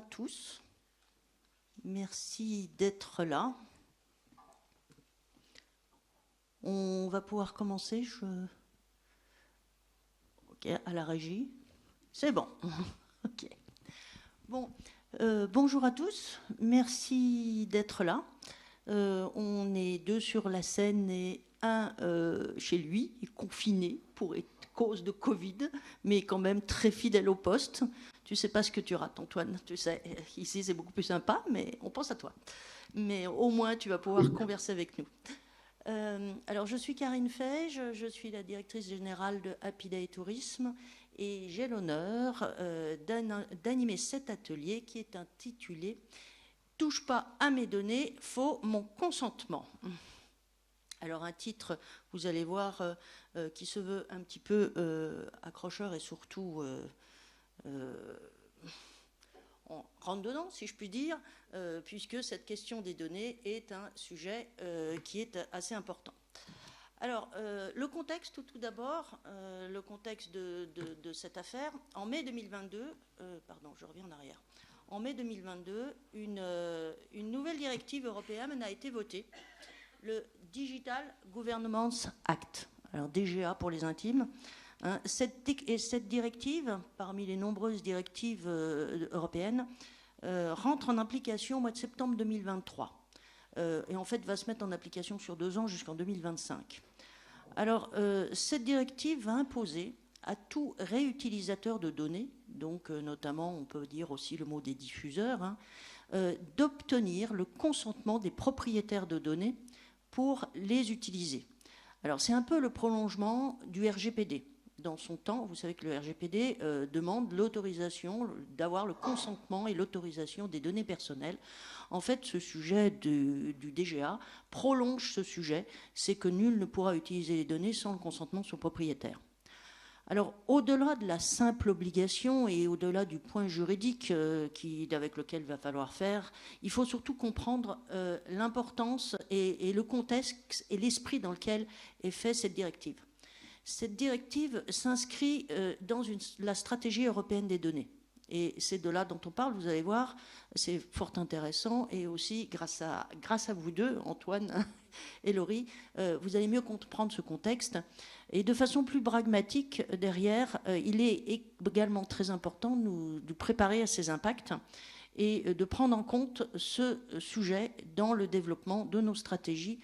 tous. Merci d'être là. On va pouvoir commencer. Ok, à la régie. C'est bon. Ok. Bon, bonjour à tous. Merci d'être là. On est deux sur la scène et un chez lui, confiné pour cause de Covid, mais quand même très fidèle au poste. Tu sais pas ce que tu rates, Antoine. Tu sais, ici c'est beaucoup plus sympa, mais on pense à toi. Mais au moins tu vas pouvoir converser avec nous. Alors je suis Karine Feige, je suis la directrice générale de Happy Day Tourisme et j'ai l'honneur d'animer cet atelier qui est intitulé « Touche pas à mes données, faut mon consentement ». Alors un titre, vous allez voir, qui se veut un petit peu accrocheur et surtout on rentre dedans, si je puis dire, puisque cette question des données est un sujet qui est assez important. Alors, le contexte, tout d'abord, le contexte de cette affaire. En mai 2022, pardon, je reviens en arrière. En mai 2022, une nouvelle directive européenne a été votée, le Digital Governance Act, alors DGA pour les intimes. Cette directive, parmi les nombreuses directives européennes, rentre en application au mois de septembre 2023 et en fait va se mettre en application sur 2 ans jusqu'en 2025. Alors cette directive va imposer à tout réutilisateur de données, donc notamment on peut dire aussi le mot des diffuseurs, d'obtenir le consentement des propriétaires de données pour les utiliser. Alors c'est un peu le prolongement du RGPD. Dans son temps, vous savez que le RGPD demande l'autorisation, d'avoir le consentement et l'autorisation des données personnelles. En fait, ce sujet du DGA prolonge ce sujet, c'est que nul ne pourra utiliser les données sans le consentement de son propriétaire. Alors, au-delà de la simple obligation et au-delà du point juridique avec lequel il va falloir faire, il faut surtout comprendre l'importance et le contexte et l'esprit dans lequel est faite cette directive. Cette directive s'inscrit dans la stratégie européenne des données. Et c'est de là dont on parle, vous allez voir, c'est fort intéressant. Et aussi, grâce à vous deux, Antoine et Laurie, vous allez mieux comprendre ce contexte. Et de façon plus pragmatique, derrière, il est également très important de préparer à ces impacts et de prendre en compte ce sujet dans le développement de nos stratégies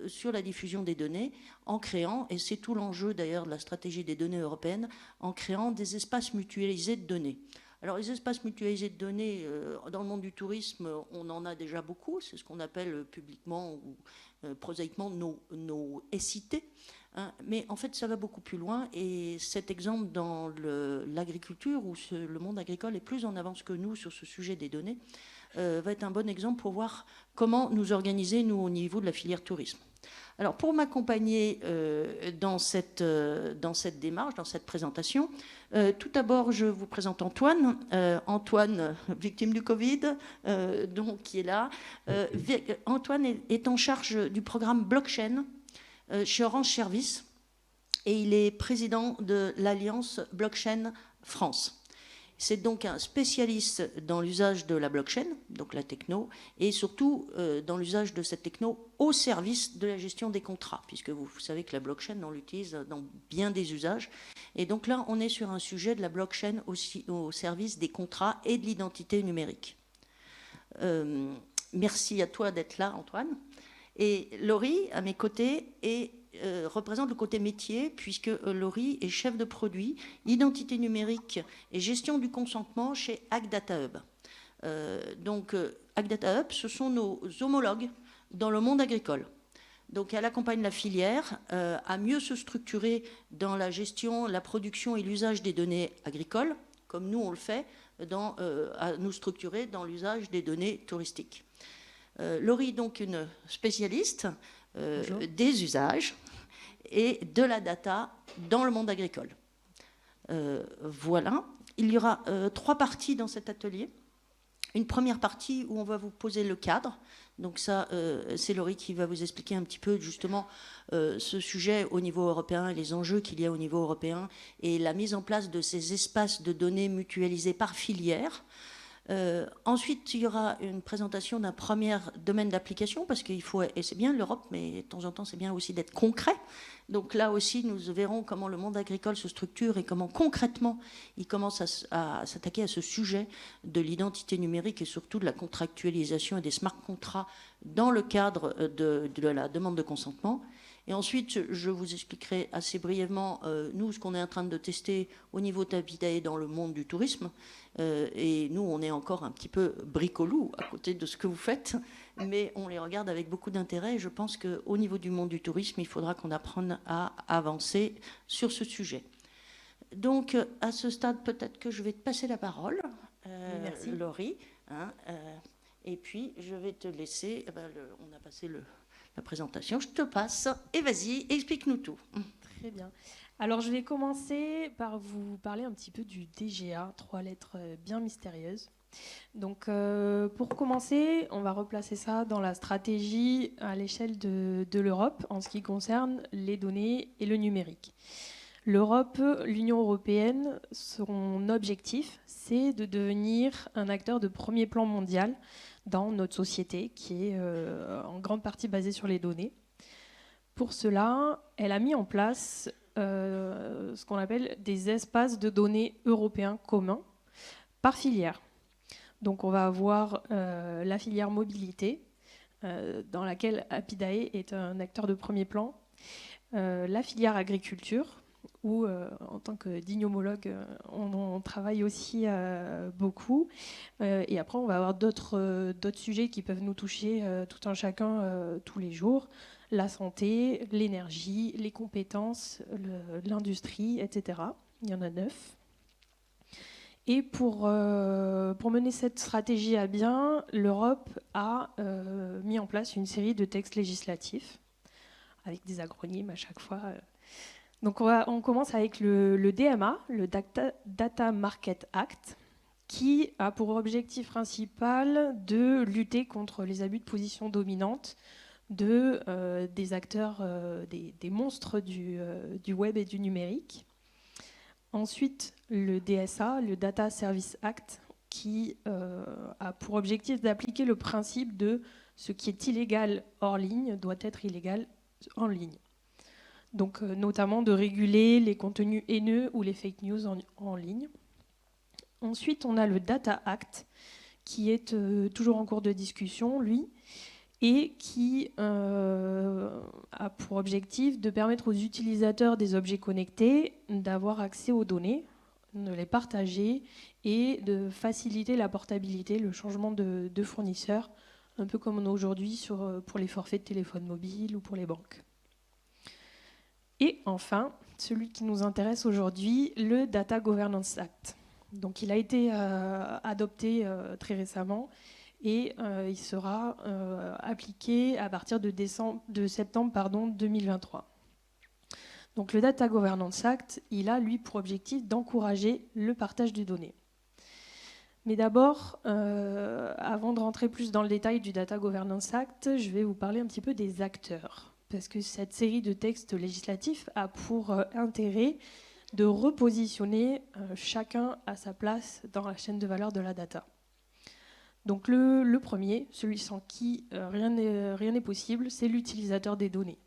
sur la diffusion des données, en créant, et c'est tout l'enjeu d'ailleurs de la stratégie des données européennes, en créant des espaces mutualisés de données. Alors les espaces mutualisés de données, dans le monde du tourisme, on en a déjà beaucoup, c'est ce qu'on appelle publiquement ou prosaïquement nos SIT, hein, mais en fait ça va beaucoup plus loin et cet exemple dans l'agriculture, où le monde agricole est plus en avance que nous sur ce sujet des données, va être un bon exemple pour voir comment nous organiser, nous, au niveau de la filière tourisme. Alors, pour m'accompagner dans cette démarche, dans cette présentation, tout d'abord, je vous présente Antoine. Antoine, victime du Covid, donc qui est là. Antoine est en charge du programme blockchain chez Orange Service et il est président de l'Alliance Blockchain France. C'est donc un spécialiste dans l'usage de la blockchain, donc la techno, et surtout dans l'usage de cette techno au service de la gestion des contrats, puisque vous savez que la blockchain, on l'utilise dans bien des usages. Et donc là, on est sur un sujet de la blockchain aussi au service des contrats et de l'identité numérique. Merci à toi d'être là, Antoine. Et Laurie, à mes côtés, représente le côté métier, puisque Laurie est chef de produit, identité numérique et gestion du consentement chez Agdata Hub. Donc Agdata Hub, ce sont nos homologues dans le monde agricole. Donc elle accompagne la filière à mieux se structurer dans la gestion, la production et l'usage des données agricoles, comme nous on le fait, à nous structurer dans l'usage des données touristiques. Laurie, donc une spécialiste des usages et de la data dans le monde agricole. Voilà. Il y aura 3 parties dans cet atelier. Une première partie où on va vous poser le cadre. Donc ça, c'est Laurie qui va vous expliquer un petit peu justement ce sujet au niveau européen et les enjeux qu'il y a au niveau européen et la mise en place de ces espaces de données mutualisés par filière. Ensuite, il y aura une présentation d'un premier domaine d'application, parce qu'il faut, et c'est bien l'Europe, mais de temps en temps, c'est bien aussi d'être concret. Donc là aussi, nous verrons comment le monde agricole se structure et comment concrètement il commence à s'attaquer à ce sujet de l'identité numérique et surtout de la contractualisation et des smart contracts dans le cadre de la demande de consentement. Et ensuite, je vous expliquerai assez brièvement, nous, ce qu'on est en train de tester au niveau d'Habitat dans le monde du tourisme. Et nous, on est encore un petit peu bricolou à côté de ce que vous faites, mais on les regarde avec beaucoup d'intérêt. Et je pense qu'au niveau du monde du tourisme, il faudra qu'on apprenne à avancer sur ce sujet. Donc, à ce stade, peut-être que je vais te passer la parole, Merci. Laurie. Hein, et puis, je vais te laisser. On a passé la présentation. Je te passe. Et vas-y, explique-nous tout. Très bien. Alors, je vais commencer par vous parler un petit peu du DGA, 3 lettres bien mystérieuses. Donc, pour commencer, on va replacer ça dans la stratégie à l'échelle de l'Europe en ce qui concerne les données et le numérique. L'Europe, l'Union européenne, son objectif, c'est de devenir un acteur de premier plan mondial dans notre société, qui est en grande partie basée sur les données. Pour cela, elle a mis en place ce qu'on appelle des espaces de données européens communs par filière. Donc on va avoir la filière mobilité, dans laquelle Apidae est un acteur de premier plan, la filière agriculture, où en tant que dignomologue, on travaille aussi beaucoup. Et après, on va avoir d'autres sujets qui peuvent nous toucher tout un chacun tous les jours. La santé, l'énergie, les compétences, l'industrie, etc. Il y en a 9. Et pour mener cette stratégie à bien, l'Europe a mis en place une série de textes législatifs, avec des acronymes à chaque fois. Donc on commence avec le DMA, le Data Market Act, qui a pour objectif principal de lutter contre les abus de position dominante des acteurs, des monstres du web et du numérique. Ensuite, le DSA, le Data Service Act, qui a pour objectif d'appliquer le principe de ce qui est illégal hors ligne doit être illégal en ligne. Donc, notamment de réguler les contenus haineux ou les fake news en ligne. Ensuite, on a le Data Act, qui est toujours en cours de discussion, lui, et qui a pour objectif de permettre aux utilisateurs des objets connectés d'avoir accès aux données, de les partager et de faciliter la portabilité, le changement de fournisseur, un peu comme on a aujourd'hui pour les forfaits de téléphone mobile ou pour les banques. Et enfin, celui qui nous intéresse aujourd'hui, le Data Governance Act. Donc il a été adopté très récemment et il sera appliqué à partir de septembre 2023. Donc le Data Governance Act, il a lui pour objectif d'encourager le partage des données. Mais d'abord, avant de rentrer plus dans le détail du Data Governance Act, je vais vous parler un petit peu des acteurs, parce que cette série de textes législatifs a pour intérêt de repositionner chacun à sa place dans la chaîne de valeur de la data. Donc le premier, celui sans qui rien n'est possible, c'est l'utilisateur des données.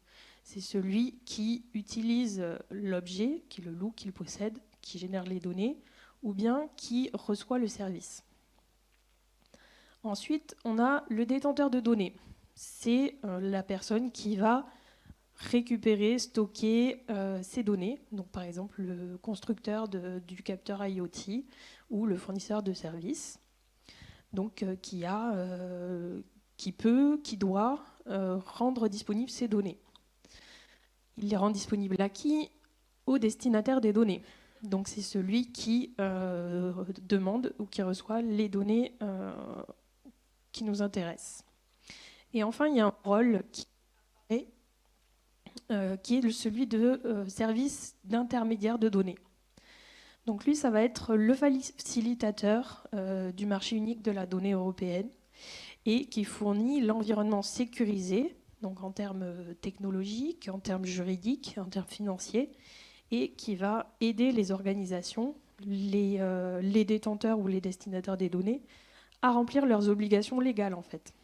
C'est celui qui utilise l'objet, qui le loue, qui le possède, qui génère les données, ou bien qui reçoit le service. Ensuite, on a le détenteur de données. C'est la personne qui va récupérer, stocker ces données. Donc, par exemple, le constructeur du capteur IoT ou le fournisseur de services. Donc, qui doit rendre disponibles ces données. Il les rend disponibles à qui ? Au destinataire des données. Donc, c'est celui qui demande ou qui reçoit les données qui nous intéressent. Et enfin, il y a un rôle qui est celui de service d'intermédiaire de données. Donc lui, ça va être le facilitateur du marché unique de la donnée européenne et qui fournit l'environnement sécurisé, donc en termes technologiques, en termes juridiques, en termes financiers, et qui va aider les organisations, les détenteurs ou les destinataires des données à remplir leurs obligations légales en fait.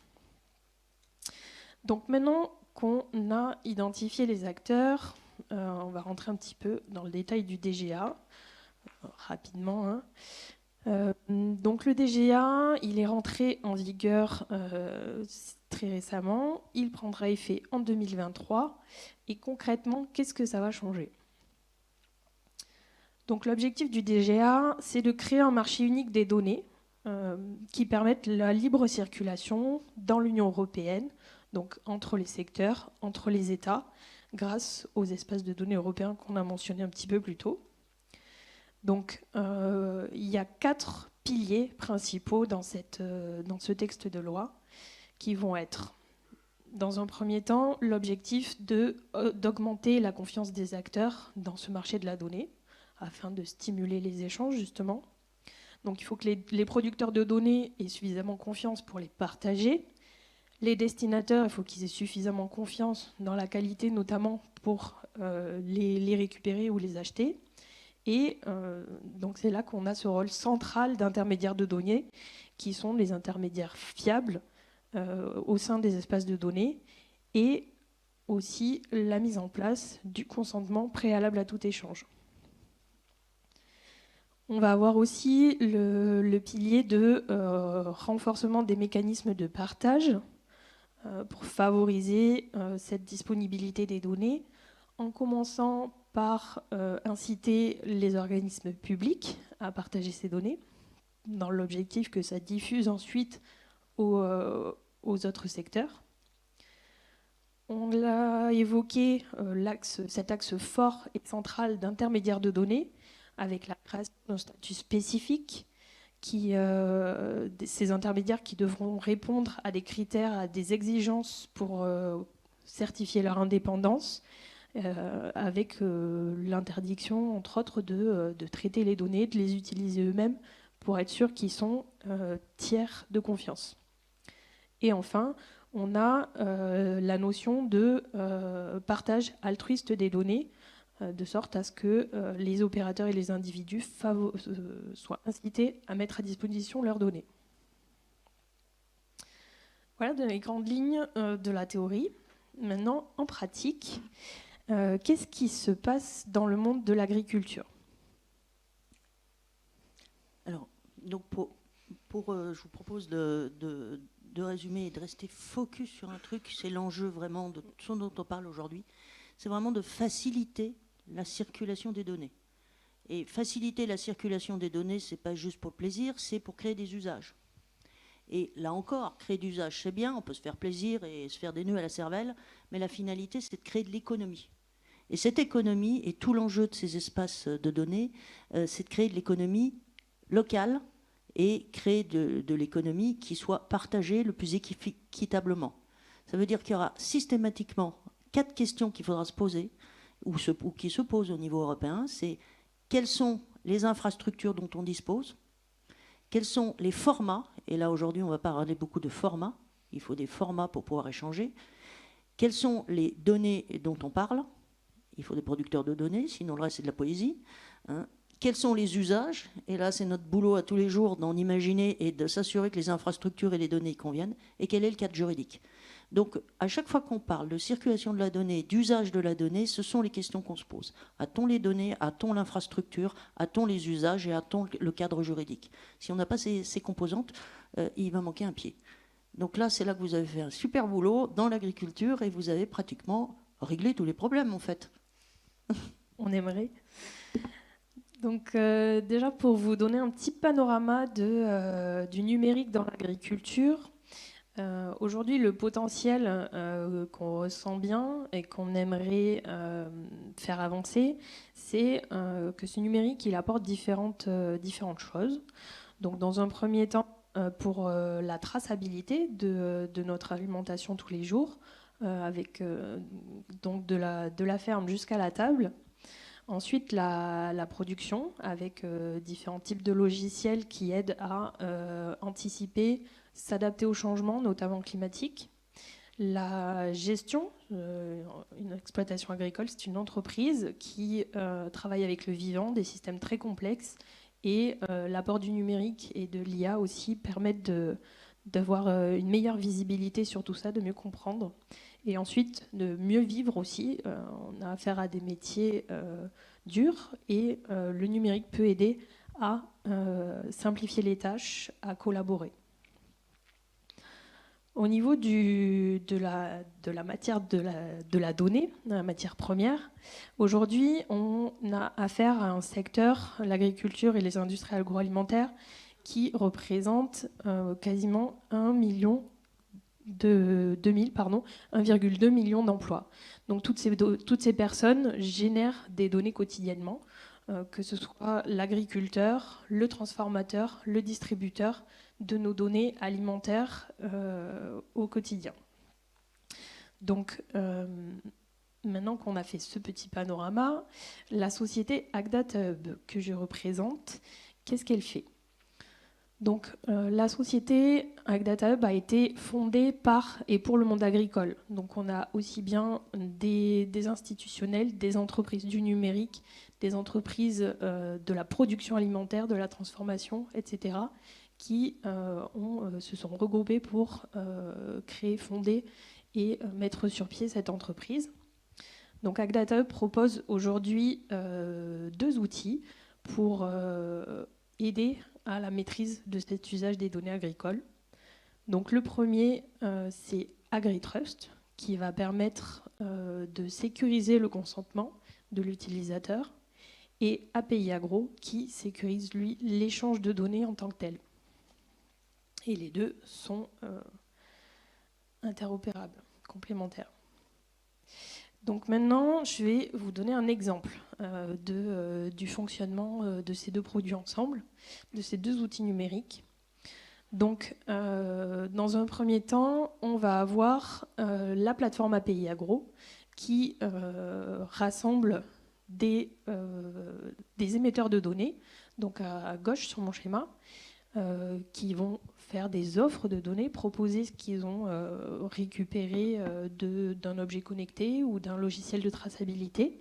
Donc maintenant qu'on a identifié les acteurs, on va rentrer un petit peu dans le détail du DGA, rapidement. Donc le DGA, il est rentré en vigueur très récemment, il prendra effet en 2023, et concrètement, qu'est-ce que ça va changer ? Donc l'objectif du DGA, c'est de créer un marché unique des données qui permettent la libre circulation dans l'Union européenne, donc entre les secteurs, entre les États, grâce aux espaces de données européens qu'on a mentionnés un petit peu plus tôt. Donc il y a 4 piliers principaux dans ce texte de loi qui vont être, dans un premier temps, l'objectif d'augmenter la confiance des acteurs dans ce marché de la donnée, afin de stimuler les échanges, justement. Donc il faut que les producteurs de données aient suffisamment confiance pour les partager. Les destinataires, il faut qu'ils aient suffisamment confiance dans la qualité, notamment pour les récupérer ou les acheter. Et donc c'est là qu'on a ce rôle central d'intermédiaires de données, qui sont les intermédiaires fiables au sein des espaces de données, et aussi la mise en place du consentement préalable à tout échange. On va avoir aussi le pilier de renforcement des mécanismes de partage pour favoriser cette disponibilité des données, en commençant par inciter les organismes publics à partager ces données, dans l'objectif que ça diffuse ensuite aux autres secteurs. On l'a évoqué, cet axe fort et central d'intermédiaires de données, avec la création d'un statut spécifique, ces intermédiaires qui devront répondre à des critères, à des exigences pour certifier leur indépendance, avec l'interdiction, entre autres, de traiter les données, de les utiliser eux-mêmes, pour être sûr qu'ils sont tiers de confiance. Et enfin, on a la notion de partage altruiste des données, de sorte à ce que les opérateurs et les individus soient incités à mettre à disposition leurs données. Voilà dans les grandes lignes de la théorie. Maintenant, en pratique, qu'est-ce qui se passe dans le monde de l'agriculture ? Alors, donc je vous propose de résumer et de rester focus sur un truc, c'est l'enjeu vraiment de ce dont on parle aujourd'hui, c'est vraiment de faciliter la circulation des données. Et faciliter la circulation des données, c'est pas juste pour le plaisir, c'est pour créer des usages. Et là encore, créer des usages, c'est bien, on peut se faire plaisir et se faire des nœuds à la cervelle, mais la finalité, c'est de créer de l'économie. Et cette économie, et tout l'enjeu de ces espaces de données, c'est de créer de l'économie locale et créer de l'économie qui soit partagée le plus équitablement. Ça veut dire qu'il y aura systématiquement 4 questions qu'il faudra se poser, ou qui se posent au niveau européen, c'est quelles sont les infrastructures dont on dispose, quels sont les formats, et là aujourd'hui on va parler beaucoup de formats, il faut des formats pour pouvoir échanger, quelles sont les données dont on parle, il faut des producteurs de données, sinon le reste c'est de la poésie, hein. Quels sont les usages, et là c'est notre boulot à tous les jours d'en imaginer et de s'assurer que les infrastructures et les données y conviennent, et quel est le cadre juridique. Donc, à chaque fois qu'on parle de circulation de la donnée, d'usage de la donnée, ce sont les questions qu'on se pose. A-t-on les données, a-t-on l'infrastructure, a-t-on les usages et a-t-on le cadre juridique ? Si on n'a pas ces composantes, il va manquer un pied. Donc là, c'est là que vous avez fait un super boulot dans l'agriculture et vous avez pratiquement réglé tous les problèmes, en fait. On aimerait. Donc déjà, pour vous donner un petit panorama du numérique dans l'agriculture, aujourd'hui, le potentiel qu'on ressent bien et qu'on aimerait faire avancer, c'est que ce numérique, il apporte différentes choses. Donc, dans un premier temps, pour la traçabilité de notre alimentation tous les jours, avec donc de la ferme jusqu'à la table. Ensuite, la production, avec différents types de logiciels qui aident à anticiper, s'adapter aux changements, notamment climatiques. La gestion, une exploitation agricole, c'est une entreprise qui travaille avec le vivant, des systèmes très complexes, Et l'apport du numérique et de l'IA aussi permettent d'avoir une meilleure visibilité sur tout ça, de mieux comprendre. Et ensuite, de mieux vivre aussi. On a affaire à des métiers durs et le numérique peut aider à simplifier les tâches, à collaborer. Au niveau de la matière de la donnée, de la matière première, aujourd'hui, on a affaire à un secteur, l'agriculture et les industries agroalimentaires, qui représentent quasiment 1,2 million d'emplois. Donc toutes ces personnes génèrent des données quotidiennement, que ce soit l'agriculteur, le transformateur, le distributeur, de nos données alimentaires au quotidien. Donc, maintenant qu'on a fait ce petit panorama, la société AgDataHub que je représente, qu'est-ce qu'elle fait ? Donc, la société AgDataHub a été fondée par et pour le monde agricole. Donc, on a aussi bien des institutionnels, des entreprises du numérique, des entreprises de la production alimentaire, de la transformation, etc., qui se sont regroupés pour créer, fonder et mettre sur pied cette entreprise. Donc AgDataHub propose aujourd'hui 2 outils pour aider à la maîtrise de cet usage des données agricoles. Donc le premier, c'est AgriTrust, qui va permettre de sécuriser le consentement de l'utilisateur, et API Agro, qui sécurise, lui, l'échange de données en tant que tel. Et les deux sont interopérables, complémentaires. Donc maintenant, je vais vous donner un exemple du fonctionnement de ces 2 produits ensemble, de ces 2 outils numériques. Donc, dans un premier temps, on va avoir la plateforme API Agro qui rassemble des émetteurs de données, donc à gauche sur mon schéma, qui vont faire des offres de données, proposer ce qu'ils ont récupéré d'un objet connecté ou d'un logiciel de traçabilité.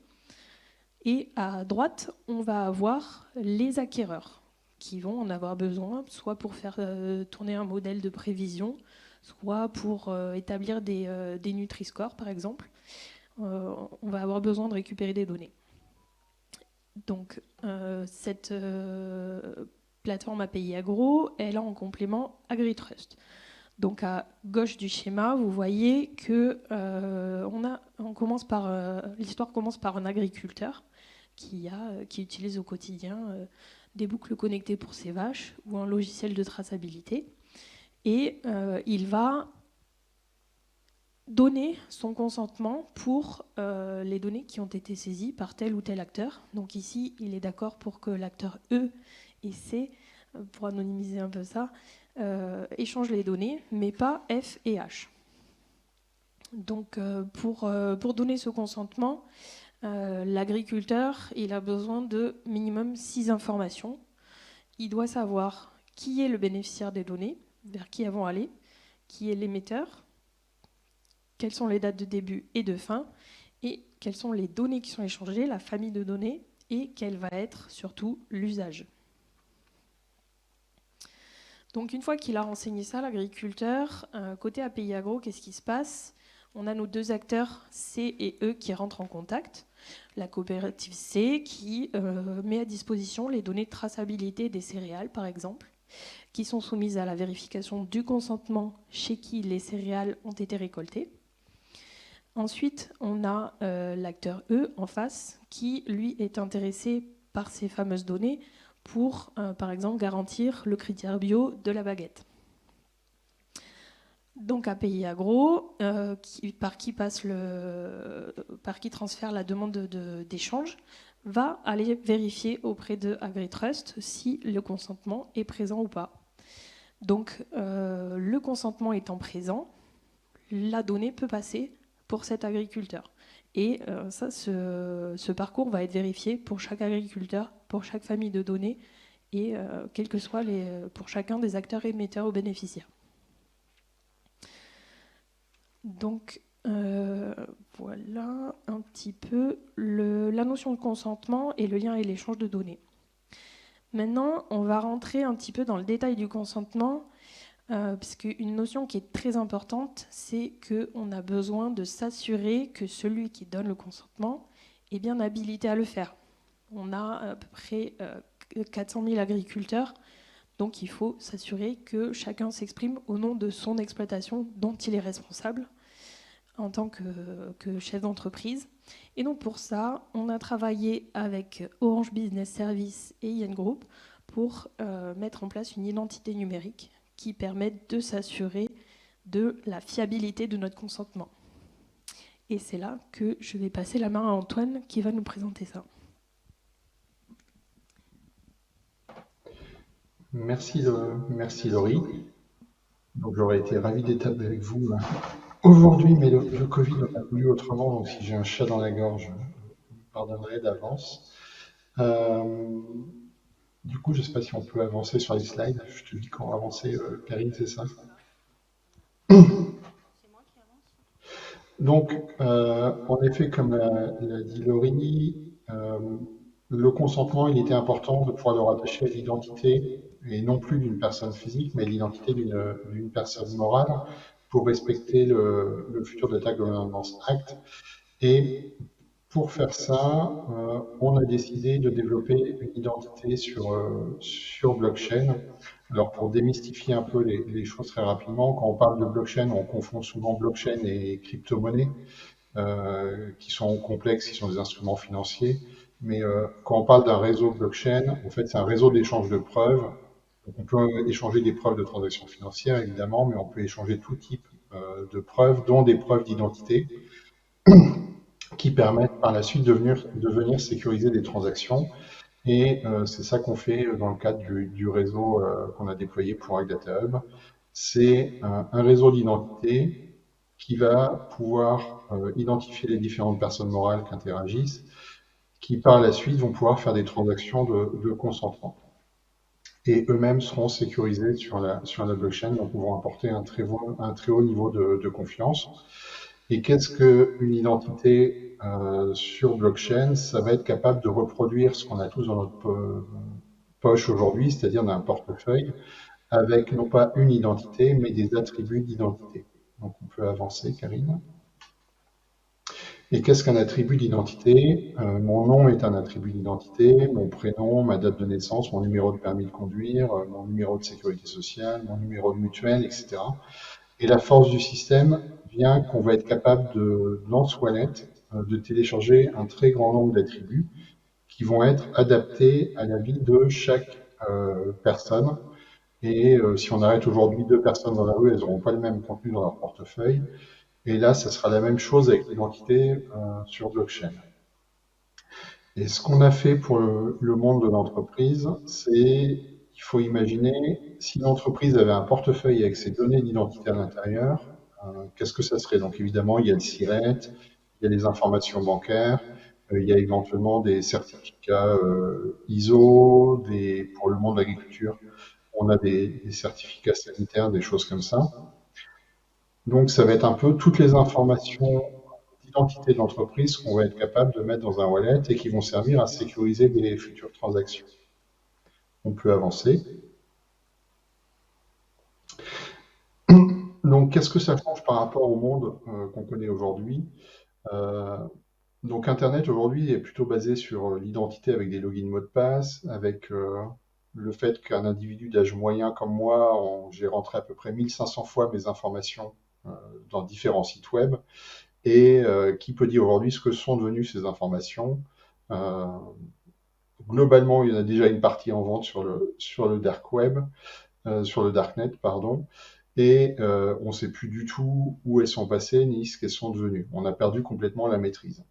Et à droite, on va avoir les acquéreurs qui vont en avoir besoin, soit pour faire tourner un modèle de prévision, soit pour établir des Nutri-Score, par exemple. On va avoir besoin de récupérer des données. Donc, cette plateforme API Agro, elle a en complément AgriTrust. Donc à gauche du schéma, vous voyez que l'histoire commence par un agriculteur qui utilise au quotidien des boucles connectées pour ses vaches ou un logiciel de traçabilité. Et il va donner son consentement pour les données qui ont été saisies par tel ou tel acteur. Donc ici, il est d'accord pour que l'acteur E et C, pour anonymiser un peu ça, échangent les données, mais pas F et H. Donc pour donner ce consentement, l'agriculteur, il a besoin de minimum 6 informations. Il doit savoir qui est le bénéficiaire des données, vers qui elles vont aller, qui est l'émetteur, quelles sont les dates de début et de fin, et quelles sont les données qui sont échangées, la famille de données, et quel va être surtout l'usage. Donc une fois qu'il a renseigné ça, l'agriculteur, côté API Agro, qu'est-ce qui se passe ? On a nos 2 acteurs C et E qui rentrent en contact. La coopérative C qui met à disposition les données de traçabilité des céréales, par exemple, qui sont soumises à la vérification du consentement chez qui les céréales ont été récoltées. Ensuite, on a l'acteur E en face qui, lui, est intéressé par ces fameuses données pour, par exemple, garantir le critère bio de la baguette. Donc API Agro, par qui transfère la demande d'échange, va aller vérifier auprès de AgriTrust si le consentement est présent ou pas. Donc le consentement étant présent, la donnée peut passer pour cet agriculteur. Et ce parcours va être vérifié pour chaque agriculteur, pour chaque famille de données, et quel que soit pour chacun des acteurs émetteurs ou bénéficiaires. Donc voilà un petit peu la notion de consentement et le lien et l'échange de données. Maintenant, on va rentrer un petit peu dans le détail du consentement, puisque une notion qui est très importante, c'est qu'on a besoin de s'assurer que celui qui donne le consentement est bien habilité à le faire. On a à peu près 400 000 agriculteurs, donc il faut s'assurer que chacun s'exprime au nom de son exploitation dont il est responsable en tant que chef d'entreprise. Et donc pour ça, on a travaillé avec Orange Business Services et IN Group pour mettre en place une identité numérique qui permette de s'assurer de la fiabilité de notre consentement. Et c'est là que je vais passer la main à Antoine qui va nous présenter ça. Merci Laurie. Donc j'aurais été ravi d'être avec vous aujourd'hui, mais le Covid n'a pas voulu autrement, donc si j'ai un chat dans la gorge, vous me pardonnerez d'avance. Du coup, je ne sais pas si on peut avancer sur les slides. Je te dis quand avancer, Karine, c'est ça? Donc, en effet, comme l'a dit Laurie, le consentement, il était important de pouvoir le rattacher à l'identité, et non plus d'une personne physique, mais l'identité d'une personne morale, pour respecter le Future Data Governance Act. Et pour faire ça, on a décidé de développer une identité sur blockchain. Alors pour démystifier un peu les choses très rapidement, quand on parle de blockchain, on confond souvent blockchain et crypto-monnaie, qui sont complexes, qui sont des instruments financiers. Mais quand on parle d'un réseau blockchain, en fait, c'est un réseau d'échange de preuves. Donc, on peut échanger des preuves de transactions financières, évidemment, mais on peut échanger tout type de preuves, dont des preuves d'identité, qui permettent par la suite de venir sécuriser des transactions. Et c'est ça qu'on fait dans le cadre du réseau qu'on a déployé pour AgData Hub. C'est un réseau d'identité qui va pouvoir identifier les différentes personnes morales qui interagissent, qui par la suite vont pouvoir faire des transactions de consentement. Et eux-mêmes seront sécurisés sur la blockchain, donc pourront apporter un très haut niveau de confiance. Et qu'est-ce qu'une identité sur blockchain? Ça va être capable de reproduire ce qu'on a tous dans notre poche aujourd'hui, c'est-à-dire d'un portefeuille, avec non pas une identité, mais des attributs d'identité. Donc on peut avancer, Karine. Et qu'est-ce qu'un attribut d'identité? Mon nom est un attribut d'identité, mon prénom, ma date de naissance, mon numéro de permis de conduire, mon numéro de sécurité sociale, mon numéro de mutuelle, etc. Et la force du système vient qu'on va être capable dans ce wallet, de télécharger un très grand nombre d'attributs qui vont être adaptés à la vie de chaque personne. Et si on arrête aujourd'hui 2 personnes dans la rue, elles n'auront pas le même contenu dans leur portefeuille. Et là, ça sera la même chose avec l'identité sur blockchain. Et ce qu'on a fait pour le monde de l'entreprise, c'est qu'il faut imaginer si l'entreprise avait un portefeuille avec ses données d'identité à l'intérieur, qu'est-ce que ça serait? Donc évidemment, il y a le SIRET, il y a les informations bancaires, il y a éventuellement des certificats ISO, pour le monde de l'agriculture, on a des certificats sanitaires, des choses comme ça. Donc, ça va être un peu toutes les informations d'identité de l'entreprise qu'on va être capable de mettre dans un wallet et qui vont servir à sécuriser des futures transactions. On peut avancer. Donc, qu'est-ce que ça change par rapport au monde qu'on connaît aujourd'hui? Donc, Internet aujourd'hui est plutôt basé sur l'identité avec des logins mots de passe, avec le fait qu'un individu d'âge moyen comme moi, j'ai rentré à peu près 1500 fois mes informations dans différents sites web, et qui peut dire aujourd'hui ce que sont devenues ces informations. Globalement, il y en a déjà une partie en vente sur le dark web, sur le darknet, pardon, et on ne sait plus du tout où elles sont passées ni ce qu'elles sont devenues. On a perdu complètement la maîtrise.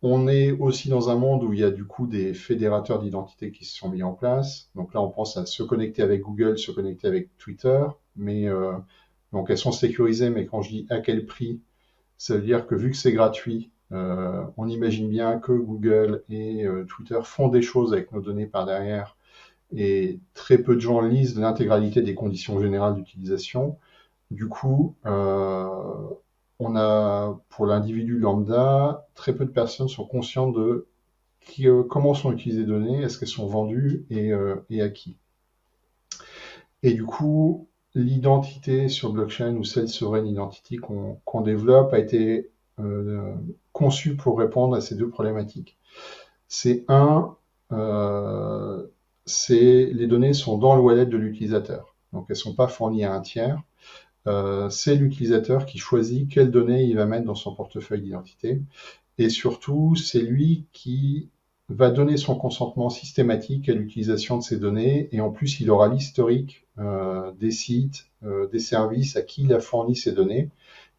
On est aussi dans un monde où il y a du coup des fédérateurs d'identité qui se sont mis en place. Donc là, on pense à se connecter avec Google, se connecter avec Twitter, mais donc elles sont sécurisées, mais quand je dis à quel prix, ça veut dire que vu que c'est gratuit, on imagine bien que Google et Twitter font des choses avec nos données par derrière, et très peu de gens lisent l'intégralité des conditions générales d'utilisation. Du coup, on a, pour l'individu lambda, très peu de personnes sont conscientes de comment sont utilisées les données, est-ce qu'elles sont vendues et à qui. Et du coup, l'identité sur blockchain ou self-sovereign identity qu'on développe a été conçue pour répondre à ces deux problématiques. C'est les données sont dans le wallet de l'utilisateur. Donc, elles ne sont pas fournies à un tiers. C'est l'utilisateur qui choisit quelles données il va mettre dans son portefeuille d'identité. Et surtout, c'est lui qui va donner son consentement systématique à l'utilisation de ces données. Et en plus, il aura l'historique des sites, des services à qui il a fourni ces données.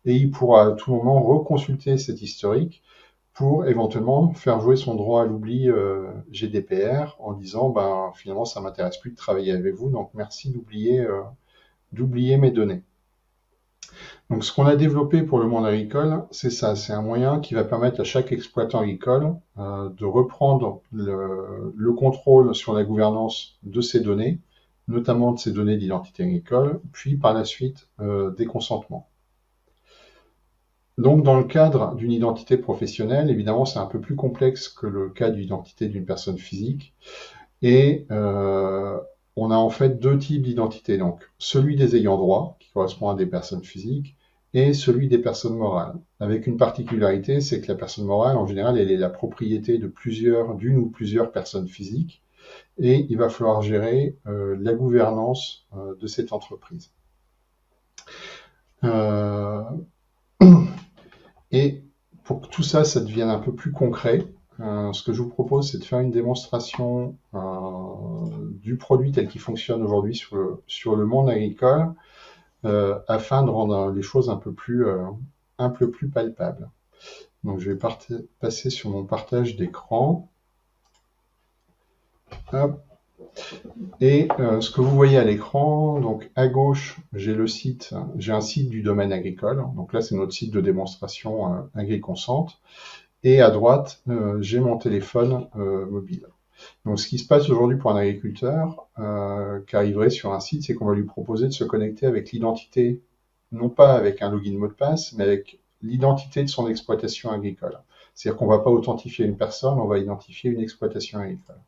Et il pourra à tout moment reconsulter cet historique pour éventuellement faire jouer son droit à l'oubli GDPR en disant finalement ça m'intéresse plus de travailler avec vous, donc merci d'oublier mes données. Donc ce qu'on a développé pour le monde agricole, c'est ça, c'est un moyen qui va permettre à chaque exploitant agricole de reprendre le contrôle sur la gouvernance de ces données, notamment de ces données d'identité agricole, puis par la suite des consentements. Donc, dans le cadre d'une identité professionnelle, évidemment, c'est un peu plus complexe que le cas d'une identité d'une personne physique. Et on a en fait deux types d'identité. Donc, celui des ayants droit, qui correspond à des personnes physiques, et celui des personnes morales. Avec une particularité, c'est que la personne morale, en général, elle est la propriété d'une ou plusieurs personnes physiques. Et il va falloir gérer la gouvernance de cette entreprise. Et pour que tout ça, ça devienne un peu plus concret, ce que je vous propose, c'est de faire une démonstration du produit tel qu'il fonctionne aujourd'hui sur le monde agricole, afin de rendre les choses un peu plus palpables. Donc, je vais passer sur mon partage d'écran. Hop. Et ce que vous voyez à l'écran, donc à gauche, j'ai un site du domaine agricole. Donc là, c'est notre site de démonstration AgriConsent. Et à droite, j'ai mon téléphone mobile. Donc ce qui se passe aujourd'hui pour un agriculteur qui arriverait sur un site, c'est qu'on va lui proposer de se connecter avec l'identité, non pas avec un login mot de passe, mais avec l'identité de son exploitation agricole. C'est-à-dire qu'on ne va pas authentifier une personne, on va identifier une exploitation agricole.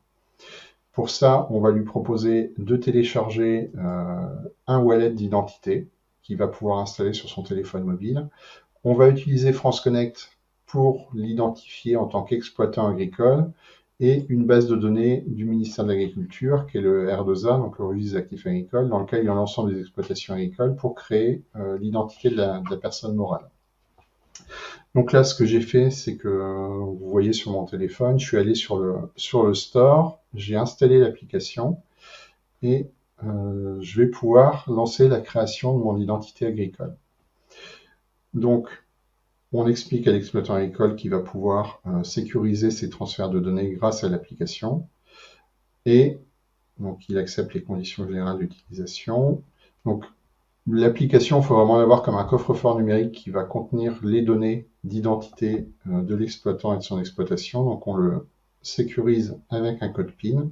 Pour ça, on va lui proposer de télécharger un wallet d'identité qu'il va pouvoir installer sur son téléphone mobile. On va utiliser France Connect pour l'identifier en tant qu'exploitant agricole et une base de données du ministère de l'Agriculture, qui est le R2A, donc le registre des actifs agricoles, dans lequel il y a l'ensemble des exploitations agricoles pour créer l'identité de la personne morale. Donc là, ce que j'ai fait, c'est que vous voyez sur mon téléphone, je suis allé sur le store, j'ai installé l'application et je vais pouvoir lancer la création de mon identité agricole. Donc, on explique à l'exploitant agricole qu'il va pouvoir sécuriser ses transferts de données grâce à l'application et donc il accepte les conditions générales d'utilisation. Donc, l'application, il faut vraiment l'avoir comme un coffre-fort numérique qui va contenir les données d'identité de l'exploitant et de son exploitation. Donc, on le sécurise avec un code PIN.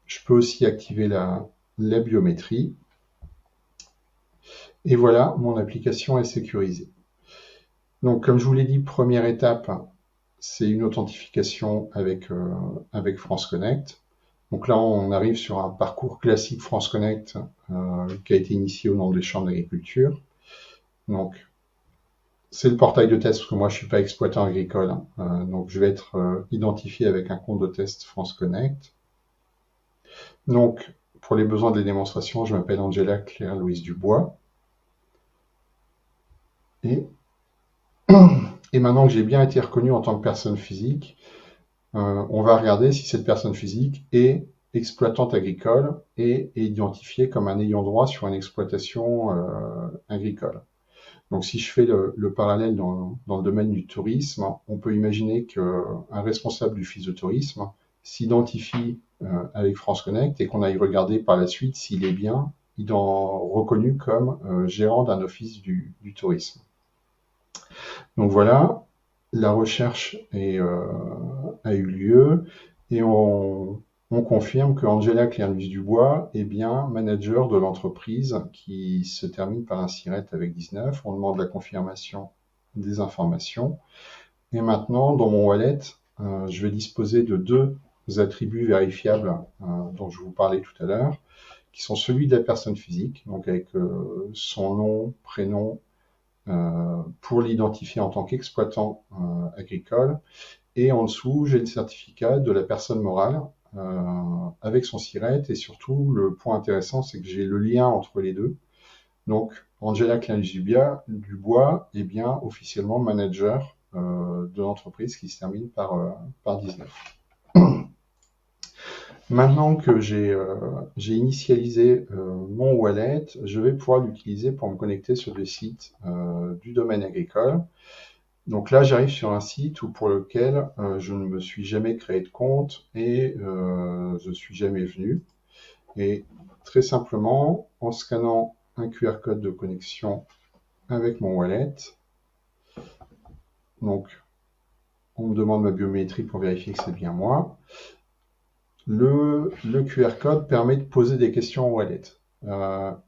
Je peux aussi activer la biométrie. Et voilà, mon application est sécurisée. Donc, comme je vous l'ai dit, première étape, c'est une authentification avec France Connect. Donc là, on arrive sur un parcours classique France Connect qui a été initié au nom des chambres d'agriculture. Donc, c'est le portail de test, parce que moi, je ne suis pas exploitant agricole. Donc, je vais être identifié avec un compte de test France Connect. Donc, pour les besoins de la démonstration, je m'appelle Angela Claire Louise Dubois. Et maintenant que j'ai bien été reconnu en tant que personne physique, on va regarder si cette personne physique est exploitante agricole et est identifiée comme un ayant droit sur une exploitation agricole. Donc si je fais le parallèle dans le domaine du tourisme, on peut imaginer qu'un responsable du office de tourisme s'identifie avec France Connect et qu'on aille regarder par la suite s'il est bien reconnu comme gérant d'un office du tourisme. Donc voilà, la recherche a eu lieu et on confirme que Angela Claire-Louise Dubois est bien manager de l'entreprise qui se termine par un SIRET avec 19. On demande la confirmation des informations. Et maintenant, dans mon wallet, je vais disposer de deux attributs vérifiables dont je vous parlais tout à l'heure, qui sont celui de la personne physique, donc avec son nom, prénom, pour l'identifier en tant qu'exploitant agricole. Et en dessous, j'ai le certificat de la personne morale avec son SIRET. Et surtout, le point intéressant, c'est que j'ai le lien entre les deux. Donc, Angela Klein-Dubois est bien officiellement manager de l'entreprise qui se termine par 19. Maintenant que j'ai initialisé mon wallet, je vais pouvoir l'utiliser pour me connecter sur des sites du domaine agricole. Donc là, j'arrive sur un site pour lequel je ne me suis jamais créé de compte et je ne suis jamais venu. Et très simplement, en scannant un QR code de connexion avec mon wallet, donc on me demande ma biométrie pour vérifier que c'est bien moi. Le QR code permet de poser des questions au wallet.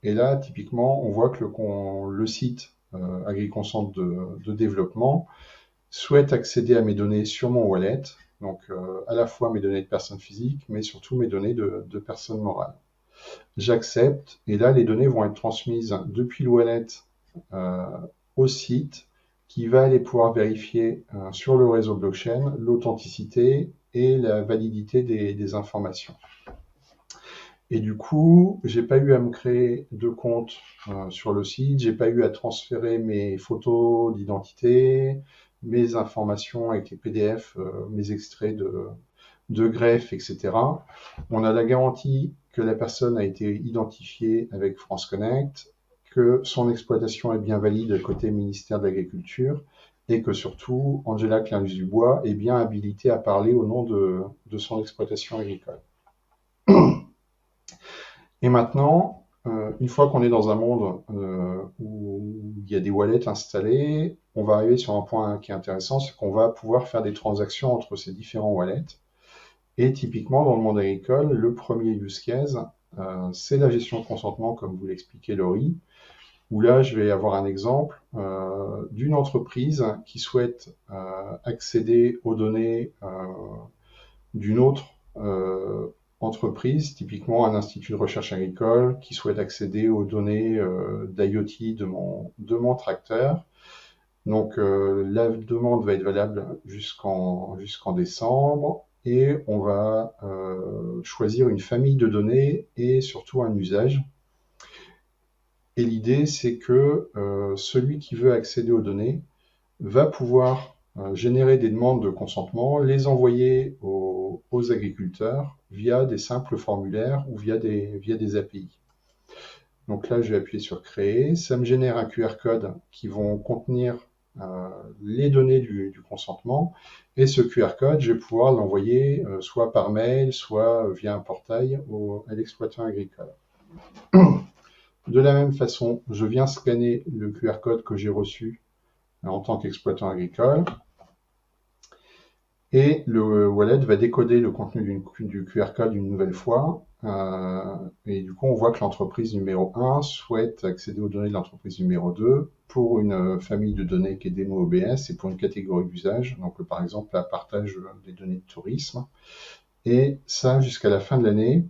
Et là, typiquement, on voit que le site AgriConsent de développement souhaite accéder à mes données sur mon wallet, donc à la fois mes données de personne physique, mais surtout mes données de personne morale. J'accepte, et là, les données vont être transmises depuis le wallet au site, qui va aller pouvoir vérifier sur le réseau blockchain l'authenticité et la validité des informations. Et du coup, j'ai pas eu à me créer de compte sur le site, j'ai pas eu à transférer mes photos d'identité, mes informations avec les PDF, mes extraits de greffe, etc. On a la garantie que la personne a été identifiée avec France Connect, que son exploitation est bien valide côté ministère de l'Agriculture, et que surtout, Angela Klein-Dubois est bien habilitée à parler au nom de son exploitation agricole. Et maintenant, une fois qu'on est dans un monde où il y a des wallets installés, on va arriver sur un point qui est intéressant, c'est qu'on va pouvoir faire des transactions entre ces différents wallets. Et typiquement, dans le monde agricole, le premier use case, c'est la gestion de consentement, comme vous l'expliquait Laurie, où là, je vais avoir un exemple d'une entreprise qui souhaite accéder aux données d'une autre entreprise, typiquement un institut de recherche agricole qui souhaite accéder aux données d'IoT de mon tracteur. Donc la demande va être valable jusqu'en décembre et on va choisir une famille de données et surtout un usage. Et l'idée, c'est que celui qui veut accéder aux données va pouvoir générer des demandes de consentement, les envoyer aux agriculteurs via des simples formulaires ou via des API. Donc là, je vais appuyer sur Créer. Ça me génère un QR code qui vont contenir les données du consentement. Et ce QR code, je vais pouvoir l'envoyer soit par mail, soit via un portail à l'exploitant agricole. De la même façon, je viens scanner le QR code que j'ai reçu en tant qu'exploitant agricole. Et le wallet va décoder le contenu du QR code une nouvelle fois. Et du coup, on voit que l'entreprise numéro 1 souhaite accéder aux données de l'entreprise numéro 2 pour une famille de données qui est démo OBS et pour une catégorie d'usage. Donc, par exemple, la partage des données de tourisme. Et ça jusqu'à la fin de l'année.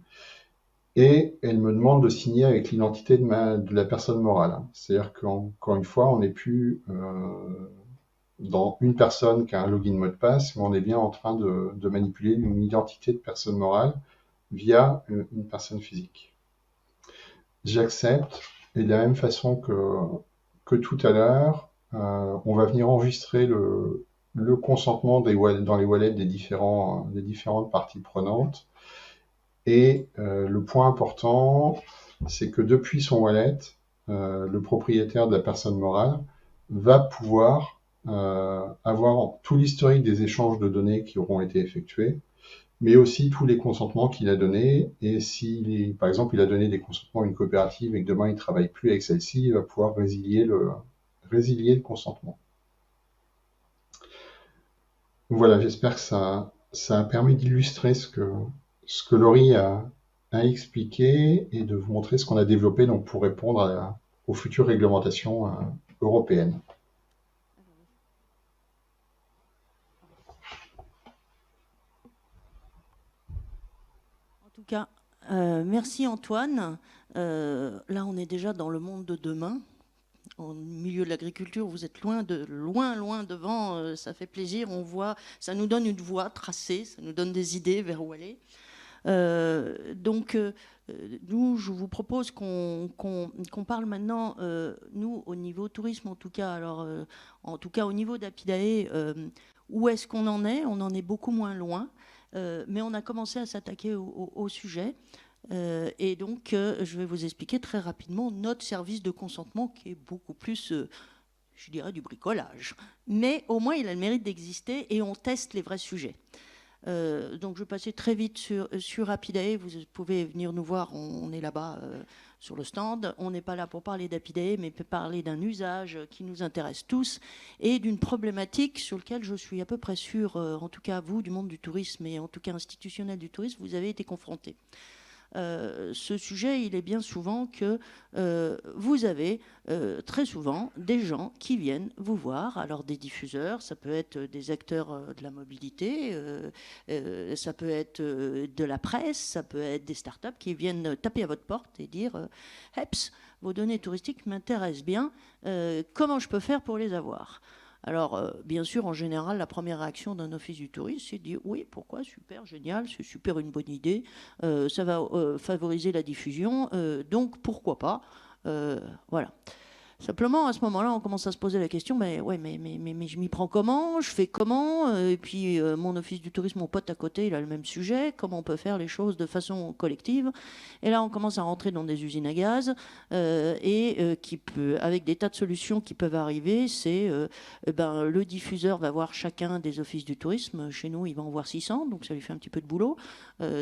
Et elle me demande de signer avec l'identité de la personne morale. C'est-à-dire qu'encore une fois, on n'est plus dans une personne qui a un login mot de passe, mais on est bien en train de manipuler une identité de personne morale via une personne physique. J'accepte, et de la même façon que tout à l'heure, on va venir enregistrer le consentement dans les wallets des différentes parties prenantes. Et le point important, c'est que depuis son wallet, le propriétaire de la personne morale va pouvoir avoir tout l'historique des échanges de données qui auront été effectués, mais aussi tous les consentements qu'il a donnés. Et si, par exemple, il a donné des consentements à une coopérative et que demain il ne travaille plus avec celle-ci, il va pouvoir résilier le consentement. Voilà, j'espère que ça a permis d'illustrer ce que Laurie a expliqué et de vous montrer ce qu'on a développé donc, pour répondre aux futures réglementations européennes. cas, merci Antoine. Là, on est déjà dans le monde de demain. Au milieu de l'agriculture, vous êtes loin devant. Ça fait plaisir. On voit, ça nous donne une voie tracée, ça nous donne des idées vers où aller. Donc, nous, je vous propose qu'on parle maintenant, nous, au niveau tourisme, en tout cas, alors, en tout cas, au niveau d'Apidae, où est-ce qu'on en est? On en est beaucoup moins loin, mais on a commencé à s'attaquer au sujet. Et donc, je vais vous expliquer très rapidement notre service de consentement qui est beaucoup plus, je dirais, du bricolage. Mais au moins, il a le mérite d'exister et on teste les vrais sujets. Donc, je vais passer très vite sur Apidae. Vous pouvez venir nous voir, on est là-bas sur le stand. On n'est pas là pour parler d'Apidae, mais pour parler d'un usage qui nous intéresse tous et d'une problématique sur laquelle je suis à peu près sûr, en tout cas vous, du monde du tourisme et en tout cas institutionnel du tourisme, vous avez été confrontés. Ce sujet, il est bien souvent que vous avez très souvent des gens qui viennent vous voir. Alors des diffuseurs, ça peut être des acteurs de la mobilité, ça peut être de la presse, ça peut être des startups qui viennent taper à votre porte et dire « Heps, vos données touristiques m'intéressent bien, comment je peux faire pour les avoir ?» Alors, bien sûr, en général, la première réaction d'un office du tourisme, c'est de dire oui, pourquoi, super, génial, c'est super une bonne idée, ça va favoriser la diffusion, donc pourquoi pas, voilà. Simplement, à ce moment-là, on commence à se poser la question, mais je m'y prends comment? Je fais comment? Et puis, mon office du tourisme, mon pote à côté, il a le même sujet. Comment on peut faire les choses de façon collective? Et là, on commence à rentrer dans des usines à gaz avec des tas de solutions qui peuvent arriver. C'est le diffuseur va voir chacun des offices du tourisme. Chez nous, il va en voir 600, donc ça lui fait un petit peu de boulot.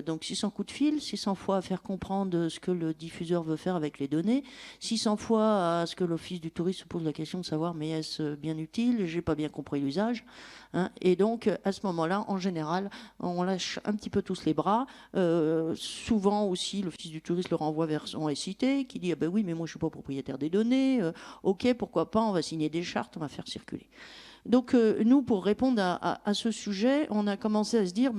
Donc 600 coups de fil, 600 fois à faire comprendre ce que le diffuseur veut faire avec les données, 600 fois à ce que l'office du tourisme se pose la question de savoir mais est-ce bien utile, j'ai pas bien compris l'usage, hein. Et donc à ce moment-là, en général, on lâche un petit peu tous les bras. Souvent aussi, l'office du tourisme le renvoie vers son SIT qui dit ah ben oui mais moi je suis pas propriétaire des données, ok pourquoi pas, on va signer des chartes, on va faire circuler. Donc nous, pour répondre à ce sujet, on a commencé à se dire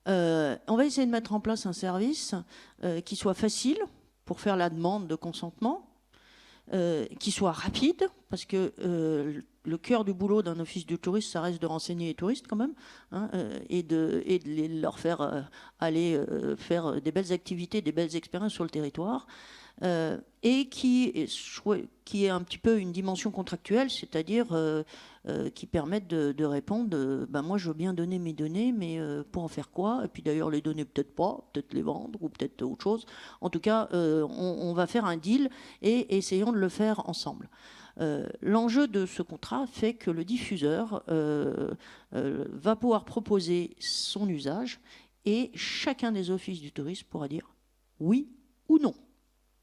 on va essayer de mettre en place un service qui soit facile pour faire la demande de consentement, qui soit rapide, parce que le cœur du boulot d'un office du tourisme, ça reste de renseigner les touristes quand même, hein, et de leur faire aller faire des belles activités, des belles expériences sur le territoire, et qui est un petit peu une dimension contractuelle, c'est-à-dire qui permettent de répondre moi je veux bien donner mes données, mais pour en faire quoi? Et puis d'ailleurs les donner peut-être pas, peut-être les vendre ou peut-être autre chose. En tout cas, on va faire un deal et essayons de le faire ensemble. L'enjeu de ce contrat fait que le diffuseur va pouvoir proposer son usage et chacun des offices du tourisme pourra dire oui ou non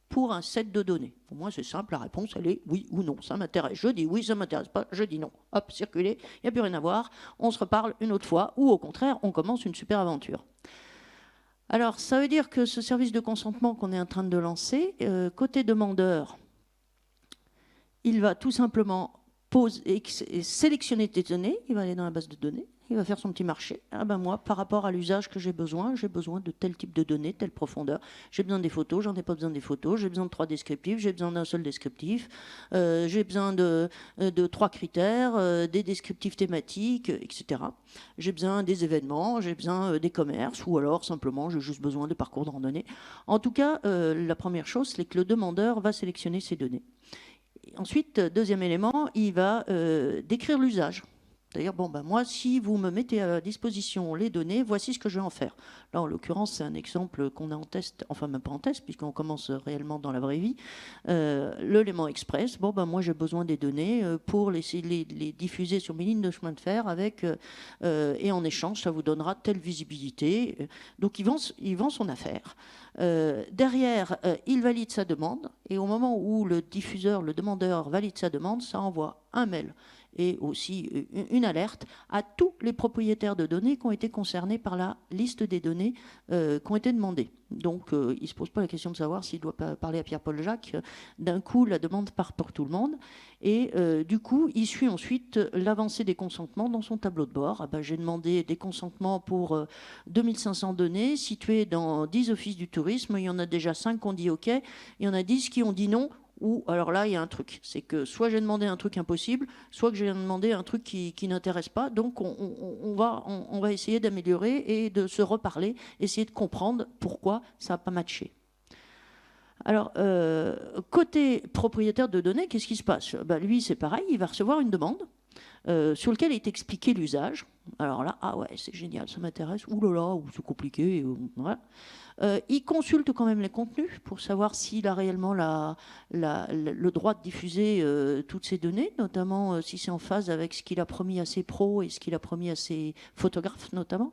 pour un set de données. Pour moi, c'est simple, la réponse, elle est oui ou non. Ça m'intéresse, je dis oui, ça ne m'intéresse pas, je dis non. Hop, circuler, il n'y a plus rien à voir, on se reparle une autre fois, ou au contraire, on commence une super aventure. Alors, ça veut dire que ce service de consentement qu'on est en train de lancer, côté demandeur, il va tout simplement sélectionner des données, il va aller dans la base de données, il va faire son petit marché. Ah ben moi, par rapport à l'usage que j'ai besoin de tel type de données, telle profondeur. J'ai besoin des photos, j'en ai pas besoin des photos. J'ai besoin de 3 descriptifs, j'ai besoin d'un seul descriptif. J'ai besoin de 3 critères, des descriptifs thématiques, etc. J'ai besoin des événements, j'ai besoin des commerces, ou alors simplement j'ai juste besoin de parcours de randonnée. En tout cas, la première chose, c'est que le demandeur va sélectionner ces données. Ensuite, deuxième élément, il va décrire l'usage. C'est-à-dire, moi, si vous me mettez à disposition les données, voici ce que je vais en faire. Là, en l'occurrence, c'est un exemple qu'on a en test, enfin même pas en test, puisqu'on commence réellement dans la vraie vie. Le Léman Express, moi, j'ai besoin des données pour les diffuser sur mes lignes de chemin de fer et en échange, ça vous donnera telle visibilité. Donc, il vend son affaire. Derrière, il valide sa demande, et au moment où le diffuseur, le demandeur valide sa demande, ça envoie un mail et aussi une alerte à tous les propriétaires de données qui ont été concernés par la liste des données qui ont été demandées. Donc, il ne se pose pas la question de savoir s'il doit parler à Pierre-Paul Jacques. D'un coup, la demande part pour tout le monde. Et du coup, il suit ensuite l'avancée des consentements dans son tableau de bord. Ah ben, j'ai demandé des consentements pour 2500 données situées dans 10 offices du tourisme. Il y en a déjà 5 qui ont dit OK. Il y en a 10 qui ont dit non. Ou alors là, il y a un truc. C'est que soit j'ai demandé un truc impossible, soit que j'ai demandé un truc qui n'intéresse pas. Donc, on va essayer d'améliorer et de se reparler, essayer de comprendre pourquoi ça n'a pas matché. Alors, côté propriétaire de données, qu'est-ce qui se passe? Ben, lui, c'est pareil, il va recevoir une demande sur laquelle est expliqué l'usage. Alors là, ah ouais, c'est génial, ça m'intéresse. Ouh là là, ou c'est compliqué. Voilà. Il consulte quand même les contenus pour savoir s'il a réellement le droit de diffuser toutes ces données, notamment si c'est en phase avec ce qu'il a promis à ses pros et ce qu'il a promis à ses photographes notamment.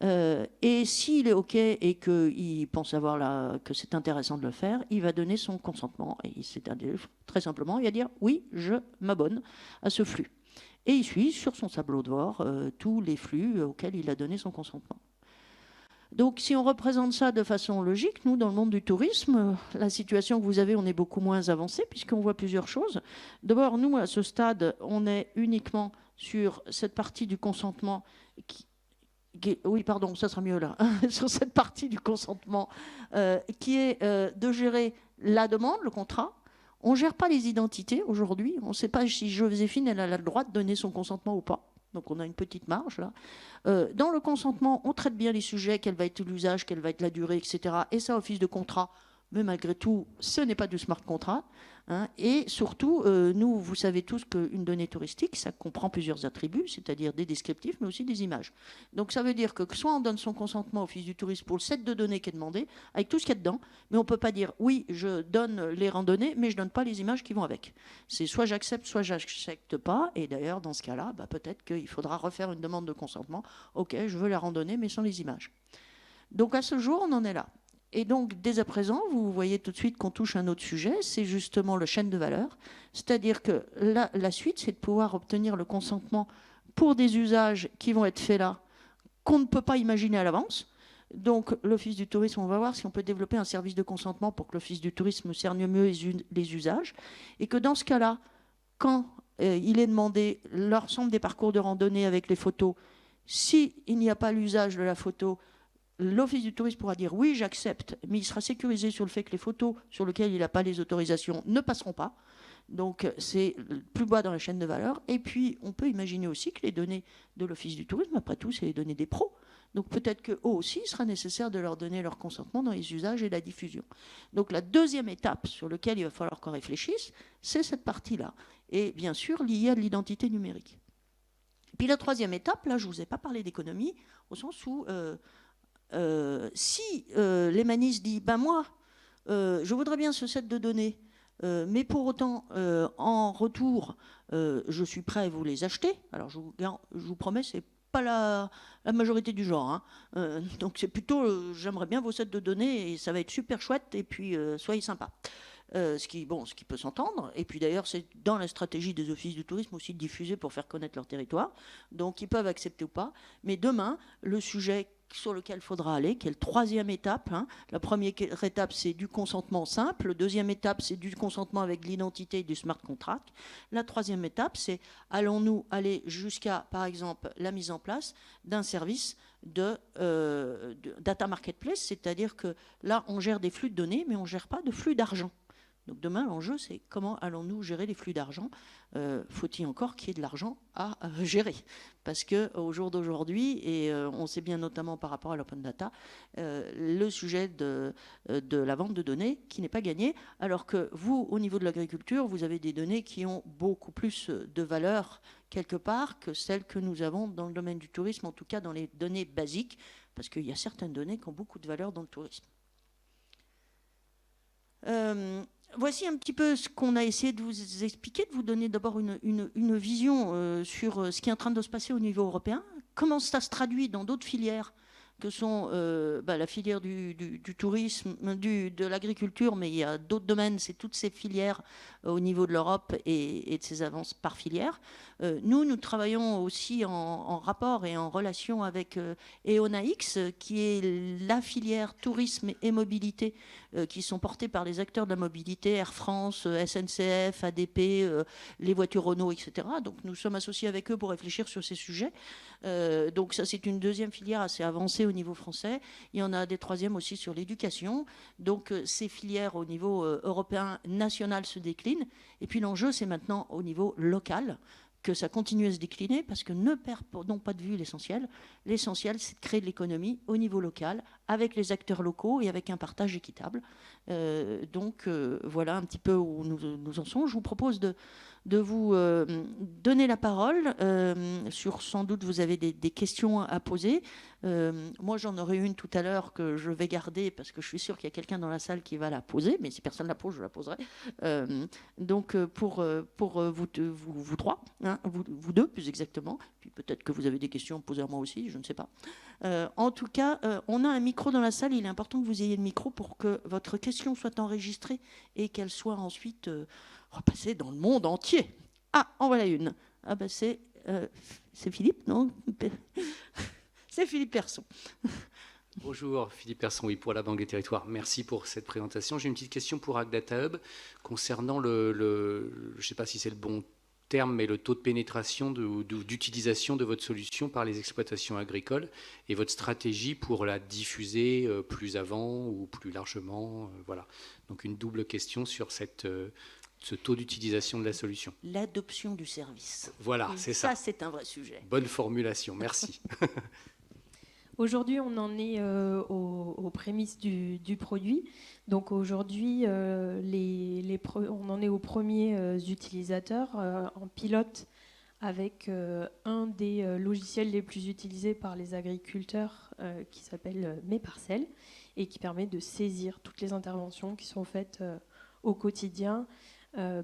Et s'il est OK et qu'il pense que c'est intéressant de le faire, il va donner son consentement. Et c'est-à-dire, très simplement, il va dire « oui, je m'abonne à ce flux ». Et il suit sur son tableau de bord tous les flux auxquels il a donné son consentement. Donc, si on représente ça de façon logique, nous, dans le monde du tourisme, la situation que vous avez, on est beaucoup moins avancé, puisqu'on voit plusieurs choses. D'abord, nous, à ce stade, on est uniquement sur cette partie du consentement oui, pardon, ça sera mieux là. Sur cette partie du consentement qui est de gérer la demande, le contrat. On ne gère pas les identités aujourd'hui. On ne sait pas si Joséphine elle a le droit de donner son consentement ou pas. Donc on a une petite marge là. Dans le consentement, on traite bien les sujets, quel va être l'usage, quelle va être la durée, etc. Et ça, office de contrat. Mais malgré tout, ce n'est pas du smart contract. Hein. Et surtout, nous, vous savez tous qu'une donnée touristique, ça comprend plusieurs attributs, c'est-à-dire des descriptifs, mais aussi des images. Donc ça veut dire que soit on donne son consentement au office du tourisme pour le set de données qui est demandé, avec tout ce qu'il y a dedans, mais on ne peut pas dire oui, je donne les randonnées, mais je ne donne pas les images qui vont avec. C'est soit j'accepte, soit j'accepte pas. Et d'ailleurs, dans ce cas-là, peut-être qu'il faudra refaire une demande de consentement. OK, je veux la randonnée, mais sans les images. Donc à ce jour, on en est là. Et donc, dès à présent, vous voyez tout de suite qu'on touche à un autre sujet, c'est justement le chaîne de valeur. C'est-à-dire que la suite, c'est de pouvoir obtenir le consentement pour des usages qui vont être faits là, qu'on ne peut pas imaginer à l'avance. Donc, l'Office du tourisme, on va voir si on peut développer un service de consentement pour que l'Office du tourisme cerne mieux les usages. Et que dans ce cas-là, quand il est demandé l'ensemble des parcours de randonnée avec les photos, s'il n'y a pas l'usage de la photo, l'Office du tourisme pourra dire oui, j'accepte, mais il sera sécurisé sur le fait que les photos sur lesquelles il n'a pas les autorisations ne passeront pas. Donc, c'est plus bas dans la chaîne de valeur. Et puis, on peut imaginer aussi que les données de l'Office du tourisme, après tout, c'est les données des pros. Donc, peut-être qu'eux aussi, il sera nécessaire de leur donner leur consentement dans les usages et la diffusion. Donc, la deuxième étape sur laquelle il va falloir qu'on réfléchisse, c'est cette partie-là. Et bien sûr, liée à l'identité numérique. Puis, la troisième étape, là, je ne vous ai pas parlé d'économie, au sens où... si l'Emanis dit moi, je voudrais bien ce set de données, mais pour autant, en retour, je suis prêt à vous les acheter. Alors, je vous promets, c'est pas la majorité du genre. Hein. Donc, c'est plutôt, j'aimerais bien vos sets de données et ça va être super chouette. Et puis, soyez sympa. Ce qui peut s'entendre. Et puis d'ailleurs, c'est dans la stratégie des offices du tourisme aussi de diffuser pour faire connaître leur territoire. Donc, ils peuvent accepter ou pas. Mais demain, le sujet sur lequel il faudra aller, qui est la troisième étape. Hein. La première étape, c'est du consentement simple. La deuxième étape, c'est du consentement avec l'identité et du smart contract. La troisième étape, c'est allons-nous aller jusqu'à, par exemple, la mise en place d'un service de data marketplace, c'est-à-dire que là, on gère des flux de données, mais on ne gère pas de flux d'argent. Donc demain, l'enjeu, c'est comment allons-nous gérer les flux d'argent? Faut-il encore qu'il y ait de l'argent à gérer? Parce qu'au jour d'aujourd'hui, et on sait bien notamment par rapport à l'open data, le sujet de la vente de données qui n'est pas gagné, alors que vous, au niveau de l'agriculture, vous avez des données qui ont beaucoup plus de valeur quelque part que celles que nous avons dans le domaine du tourisme, en tout cas dans les données basiques, parce qu'il y a certaines données qui ont beaucoup de valeur dans le tourisme. Voici un petit peu ce qu'on a essayé de vous expliquer, de vous donner d'abord une vision sur ce qui est en train de se passer au niveau européen, comment ça se traduit dans d'autres filières que sont la filière du tourisme, de l'agriculture, mais il y a d'autres domaines, c'est toutes ces filières au niveau de l'Europe et de ces avances par filière. Nous travaillons aussi en rapport et en relation avec EONAX, qui est la filière tourisme et mobilité, qui sont portées par les acteurs de la mobilité, Air France, SNCF, ADP, les voitures Renault, etc. Donc nous sommes associés avec eux pour réfléchir sur ces sujets. Donc ça, c'est une deuxième filière assez avancée au niveau français. Il y en a des troisièmes aussi sur l'éducation. Donc ces filières au niveau européen, national se déclinent. Et puis l'enjeu, c'est maintenant au niveau local que ça continue à se décliner, parce que ne perdons pas de vue l'essentiel. L'essentiel, c'est de créer de l'économie au niveau local, avec les acteurs locaux et avec un partage équitable. Voilà un petit peu où nous en sommes. Je vous propose de vous donner la parole. Sans doute, vous avez des questions à poser. Moi, j'en aurai une tout à l'heure que je vais garder, parce que je suis sûre qu'il y a quelqu'un dans la salle qui va la poser, mais si personne ne la pose, je la poserai. Pour vous trois, hein, vous deux plus exactement, puis peut-être que vous avez des questions posées à moi aussi, je ne sais pas. En tout cas, on a un micro dans la salle. Il est important que vous ayez le micro pour que votre question soit enregistrée et qu'elle soit ensuite repassée dans le monde entier. Ah, en voilà une. Ah ben c'est Philippe, non? C'est Philippe Persson. Bonjour, Philippe Persson, oui, pour la Banque des Territoires. Merci pour cette présentation. J'ai une petite question pour Ag Data Hub concernant je ne sais pas si c'est le bon terme, mais le taux de pénétration d'utilisation de votre solution par les exploitations agricoles et votre stratégie pour la diffuser plus avant ou plus largement. Voilà. Donc une double question sur ce taux d'utilisation de la solution. L'adoption du service. Voilà, c'est ça. Ça, c'est un vrai sujet. Bonne formulation, merci. Aujourd'hui, on en est aux prémices du produit. Donc aujourd'hui, on en est aux premiers utilisateurs en pilote avec un des logiciels les plus utilisés par les agriculteurs qui s'appelle Mes Parcelles et qui permet de saisir toutes les interventions qui sont faites au quotidien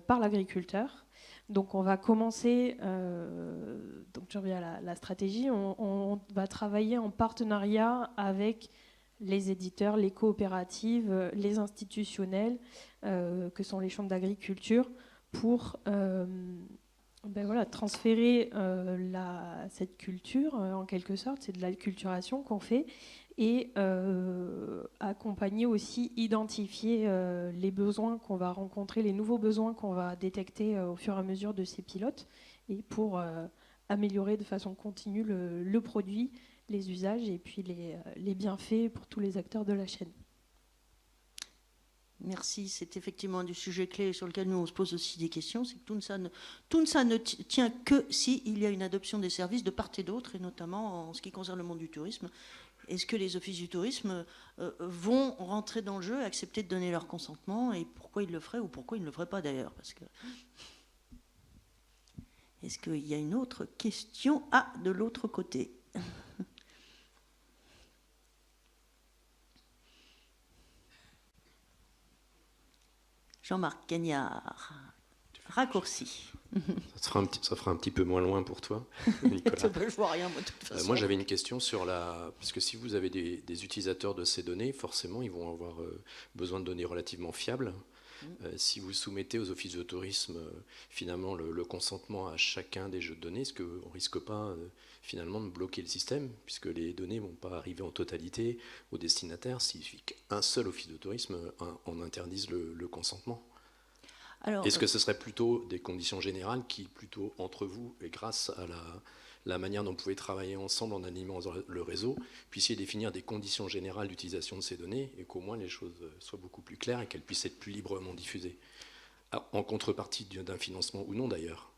par l'agriculteur. Donc on va commencer, donc je reviens à la stratégie, on va travailler en partenariat avec les éditeurs, les coopératives, les institutionnels, que sont les chambres d'agriculture, pour transférer cette culture, en quelque sorte, c'est de l'acculturation qu'on fait, et accompagner aussi, identifier les besoins qu'on va rencontrer, les nouveaux besoins qu'on va détecter au fur et à mesure de ces pilotes, et pour améliorer de façon continue le produit, les usages et puis les bienfaits pour tous les acteurs de la chaîne. Merci, c'est effectivement du sujet clé sur lequel nous on se pose aussi des questions. C'est que tout ça ne tient que s'il y a une adoption des services de part et d'autre, et notamment en ce qui concerne le monde du tourisme. Est-ce que les offices du tourisme vont rentrer dans le jeu, accepter de donner leur consentement, et pourquoi ils le feraient ou pourquoi ils ne le feraient pas d'ailleurs, parce que... Est-ce qu'il y a une autre question? Ah, de l'autre côté. Jean-Marc Gagnard, raccourci. Ça fera un petit peu moins loin pour toi, Nicolas. Je vois rien, moi, de toute façon. Moi, j'avais une question sur parce que si vous avez des utilisateurs de ces données, forcément, ils vont avoir besoin de données relativement fiables. Si vous soumettez aux offices de tourisme, finalement, le consentement à chacun des jeux de données, est-ce qu'on ne risque pas, finalement, de bloquer le système, puisque les données ne vont pas arriver en totalité au destinataire, s'il suffit qu'un seul office de tourisme en interdise le consentement? Alors, est-ce que ce serait plutôt des conditions générales qui, plutôt entre vous et grâce à la manière dont vous pouvez travailler ensemble en animant le réseau, puissiez définir des conditions générales d'utilisation de ces données et qu'au moins les choses soient beaucoup plus claires et qu'elles puissent être plus librement diffusées, en contrepartie d'un financement ou non d'ailleurs?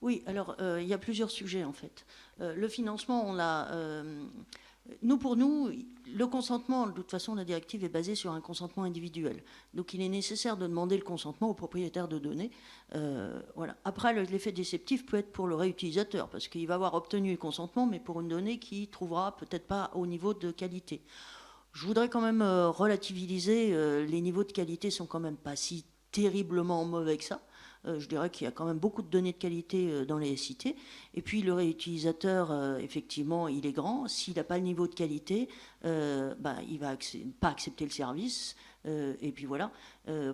Oui, alors il y a plusieurs sujets en fait. Le financement, on l'a... Pour nous, le consentement, de toute façon, la directive est basée sur un consentement individuel. Donc, il est nécessaire de demander le consentement au propriétaire de données. Voilà. Après, l'effet déceptif peut être pour le réutilisateur, parce qu'il va avoir obtenu le consentement, mais pour une donnée qui ne trouvera peut-être pas au niveau de qualité. Je voudrais quand même relativiser. Les niveaux de qualité sont quand même pas si terriblement mauvais que ça. je dirais qu'il y a quand même beaucoup de données de qualité dans les SIT. Et puis le réutilisateur, effectivement, il est grand. S'il n'a pas le niveau de qualité, il ne va pas accepter le service. Et puis voilà.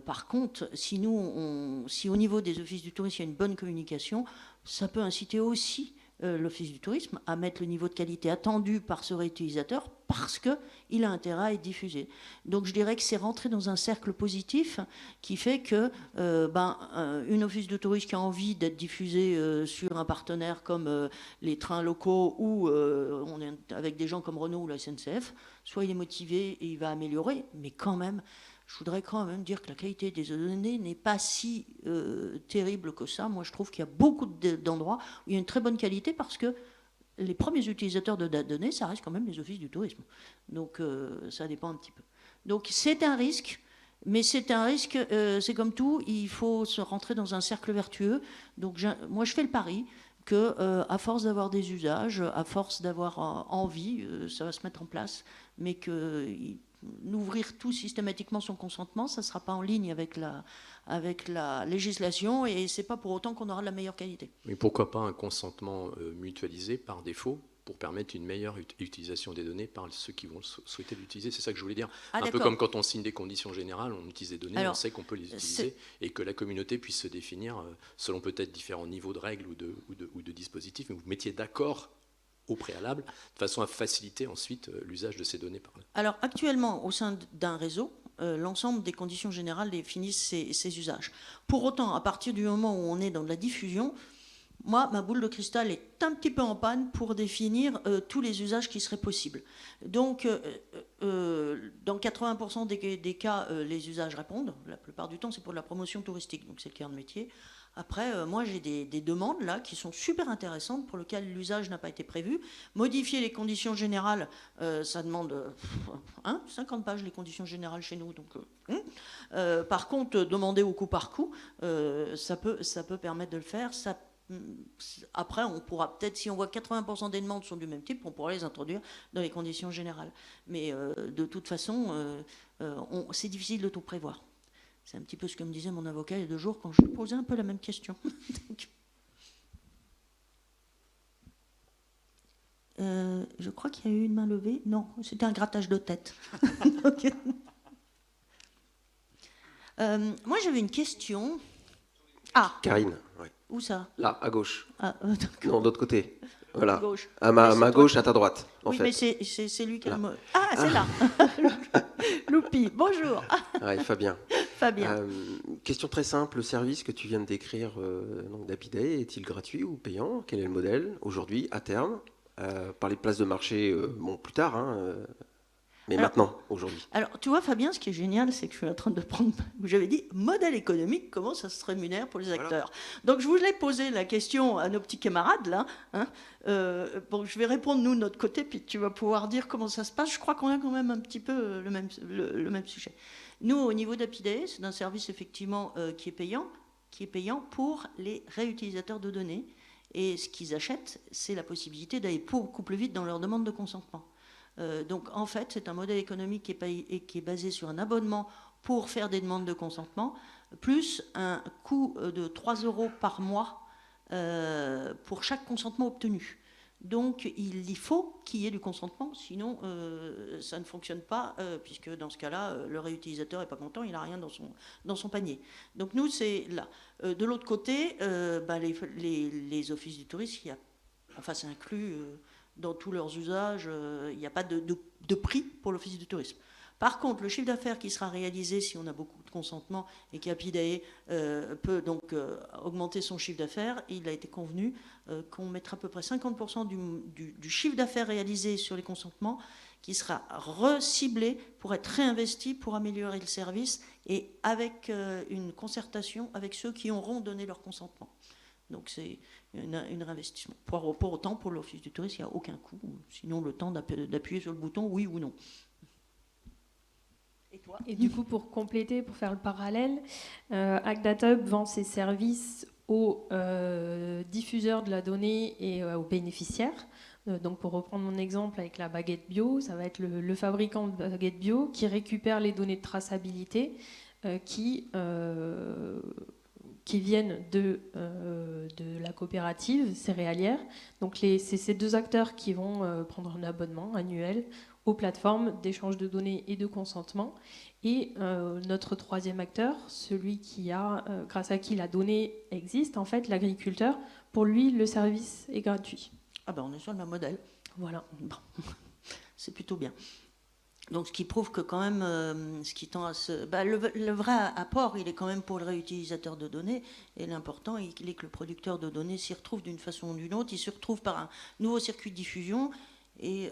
Par contre, si au niveau des offices du tourisme, il y a une bonne communication, ça peut inciter aussi l'Office du tourisme à mettre le niveau de qualité attendu par ce réutilisateur parce qu'il a intérêt à être diffusé. Donc je dirais que c'est rentré dans un cercle positif qui fait que une office de tourisme qui a envie d'être diffusé sur un partenaire comme les trains locaux ou on est avec des gens comme Renault ou la SNCF, soit il est motivé et il va améliorer, mais quand même, je voudrais quand même dire que la qualité des données n'est pas si terrible que ça. Moi, je trouve qu'il y a beaucoup d'endroits où il y a une très bonne qualité parce que les premiers utilisateurs de données, ça reste quand même les offices du tourisme. Donc, ça dépend un petit peu. Donc, c'est un risque, mais c'est un risque, c'est comme tout, il faut se rentrer dans un cercle vertueux. Donc, moi, je fais le pari que, à force d'avoir des usages, à force d'avoir envie, ça va se mettre en place, mais que n'ouvrir tout systématiquement son consentement, ça ne sera pas en ligne avec la législation et ce n'est pas pour autant qu'on aura de la meilleure qualité. Mais pourquoi pas un consentement mutualisé par défaut pour permettre une meilleure utilisation des données par ceux qui vont souhaiter l'utiliser. C'est ça que je voulais dire. Un peu comme quand on signe des conditions générales, on utilise des données, on sait qu'on peut les utiliser et que la communauté puisse se définir selon peut-être différents niveaux de règles ou de dispositifs, mais vous mettiez d'accord au préalable, de façon à faciliter ensuite l'usage de ces données par là. Alors actuellement, au sein d'un réseau, l'ensemble des conditions générales définissent ces usages. Pour autant, à partir du moment où on est dans de la diffusion, moi, ma boule de cristal est un petit peu en panne pour définir tous les usages qui seraient possibles. Donc, dans 80% des cas, les usages répondent. La plupart du temps, c'est pour de la promotion touristique, donc c'est le cœur de métier. Après, moi, j'ai des demandes là qui sont super intéressantes pour lesquelles l'usage n'a pas été prévu. Modifier les conditions générales, ça demande 50 pages les conditions générales chez nous. Donc, par contre, demander au coup par coup, ça peut permettre de le faire. Après, on pourra peut-être, si on voit que 80% des demandes sont du même type, on pourra les introduire dans les conditions générales. Mais de toute façon, c'est difficile de tout prévoir. C'est un petit peu ce que me disait mon avocat il y a 2 jours quand je lui posais un peu la même question. Donc, je crois qu'il y a eu une main levée. Non, c'était un grattage de tête. Donc, moi, j'avais une question. Ah, Karine, ouais. Où ça? Là, à gauche. Ah, non, d'autre côté. Voilà. Gauche. À ma gauche, à ta droite. Oui, fait. Mais c'est lui qui a le mot. Ah, c'est là. Loupi, bonjour. Ouais, Fabien. Fabien. Question très simple, le service que tu viens de décrire d'Happyday, est-il gratuit ou payant? Quel est le modèle aujourd'hui, à terme? Par les places de marché, plus tard, mais maintenant, aujourd'hui. Alors, tu vois, Fabien, ce qui est génial, c'est que je suis en train de prendre, j'avais dit, modèle économique, comment ça se rémunère pour les acteurs. Voilà. Donc, je voulais poser la question à nos petits camarades, là. Bon, je vais répondre, nous, de notre côté, puis tu vas pouvoir dire comment ça se passe. Je crois qu'on a quand même un petit peu le même sujet. Nous, au niveau d'Happyday, c'est un service, effectivement, qui est payant pour les réutilisateurs de données. Et ce qu'ils achètent, c'est la possibilité d'aller beaucoup plus vite dans leur demande de consentement. Donc en fait, c'est un modèle économique qui est basé sur un abonnement pour faire des demandes de consentement, plus un coût de 3 € par mois pour chaque consentement obtenu. Donc il faut qu'il y ait du consentement, sinon ça ne fonctionne pas, puisque dans ce cas-là, le réutilisateur n'est pas content, il n'a rien dans son panier. Donc nous, c'est là. De l'autre côté, les offices du tourisme, c'est inclus... dans tous leurs usages, il n'y a pas de prix pour l'office du tourisme. Par contre, le chiffre d'affaires qui sera réalisé si on a beaucoup de consentement et qu'Happyday peut donc augmenter son chiffre d'affaires, il a été convenu qu'on mettra à peu près 50% du chiffre d'affaires réalisé sur les consentements qui sera reciblé pour être réinvesti pour améliorer le service et avec une concertation avec ceux qui auront donné leur consentement. Donc c'est un réinvestissement. Pour autant, pour l'Office du tourisme, il n'y a aucun coût. Sinon, le temps d'appuyer sur le bouton, oui ou non. Et toi ? Et du coup, pour compléter, pour faire le parallèle, AgDataHub vend ses services aux diffuseurs de la donnée et aux bénéficiaires. Donc, pour reprendre mon exemple avec la baguette bio, ça va être le fabricant de baguette bio qui récupère les données de traçabilité, qui qui viennent de la coopérative céréalière. Donc c'est ces deux acteurs qui vont prendre un abonnement annuel aux plateformes d'échange de données et de consentement. Et notre troisième acteur, celui qui grâce à qui la donnée existe, en fait, l'agriculteur, pour lui, le service est gratuit. Ah ben on est sur le même modèle. Voilà. Bon. C'est plutôt bien. Donc, ce qui prouve que quand même, ce qui tend à le vrai apport, il est quand même pour le réutilisateur de données. Et l'important, il est que le producteur de données s'y retrouve d'une façon ou d'une autre. Il se retrouve par un nouveau circuit de diffusion et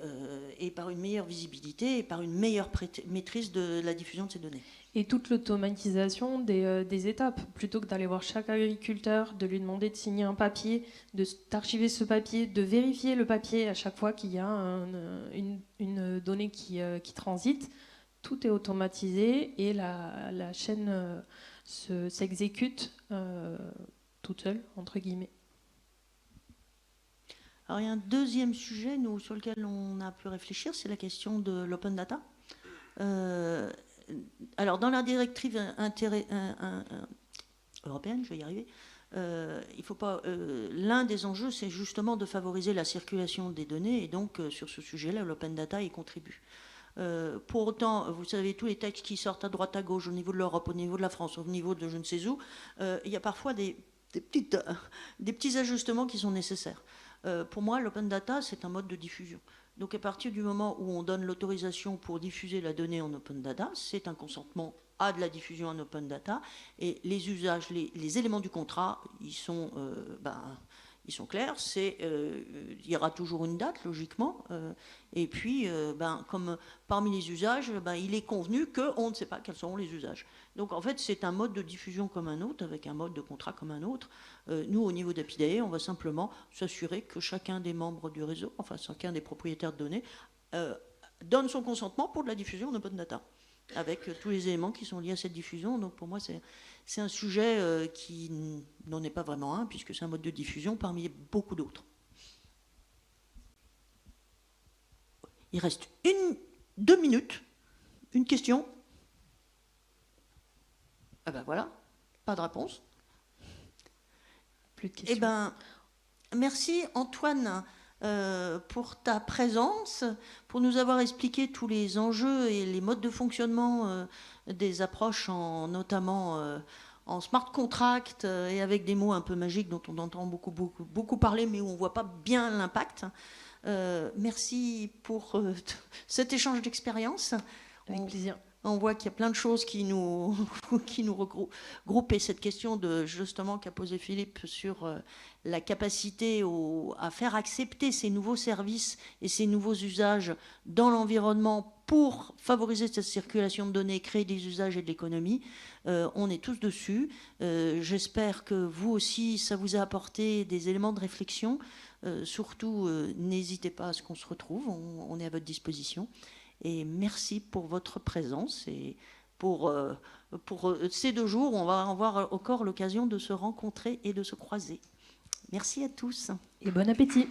par une meilleure visibilité et par une meilleure maîtrise de la diffusion de ces données. Et toute l'automatisation des étapes, plutôt que d'aller voir chaque agriculteur, de lui demander de signer un papier, d'archiver ce papier, de vérifier le papier à chaque fois qu'il y a une donnée qui transite, tout est automatisé et la chaîne s'exécute toute seule, entre guillemets. Alors il y a un deuxième sujet sur lequel on a pu réfléchir, c'est la question de l'open data. Alors, dans la directive européenne, je vais y arriver, il faut pas. L'un des enjeux, c'est justement de favoriser la circulation des données, et donc sur ce sujet-là, l'open data y contribue. Pour autant, vous savez, tous les textes qui sortent à droite à gauche, au niveau de l'Europe, au niveau de la France, au niveau de je ne sais où, il y a parfois des petits ajustements qui sont nécessaires. Pour moi, l'open data, c'est un mode de diffusion. Donc à partir du moment où on donne l'autorisation pour diffuser la donnée en open data, c'est un consentement à de la diffusion en open data, et les usages, les éléments du contrat, ils sont clairs. Il y aura toujours une date, logiquement, et puis comme parmi les usages, il est convenu qu'on ne sait pas quels seront les usages. Donc en fait, c'est un mode de diffusion comme un autre, avec un mode de contrat comme un autre. Nous, au niveau d'Apidae, on va simplement s'assurer que chacun des membres du réseau, enfin chacun des propriétaires de données, donne son consentement pour de la diffusion en open data, avec tous les éléments qui sont liés à cette diffusion. Donc pour moi, c'est un sujet qui n'en est pas vraiment un, puisque c'est un mode de diffusion parmi beaucoup d'autres. Il reste 2 minutes. Une question. Ah ben voilà, pas de réponse. Plus de questions. Eh ben, merci Antoine pour ta présence, pour nous avoir expliqué tous les enjeux et les modes de fonctionnement des approches, notamment en smart contract et avec des mots un peu magiques dont on entend beaucoup parler, mais où on ne voit pas bien l'impact. Merci pour cet échange d'expérience. Avec plaisir. On voit qu'il y a plein de choses qui nous regroupent, et cette question justement qu'a posé Philippe sur la capacité à faire accepter ces nouveaux services et ces nouveaux usages dans l'environnement pour favoriser cette circulation de données, créer des usages et de l'économie. On est tous dessus. J'espère que vous aussi, ça vous a apporté des éléments de réflexion. Surtout, n'hésitez pas à ce qu'on se retrouve. On est à votre disposition. Et merci pour votre présence et pour ces 2 jours où on va avoir encore l'occasion de se rencontrer et de se croiser. Merci à tous. Et bon appétit.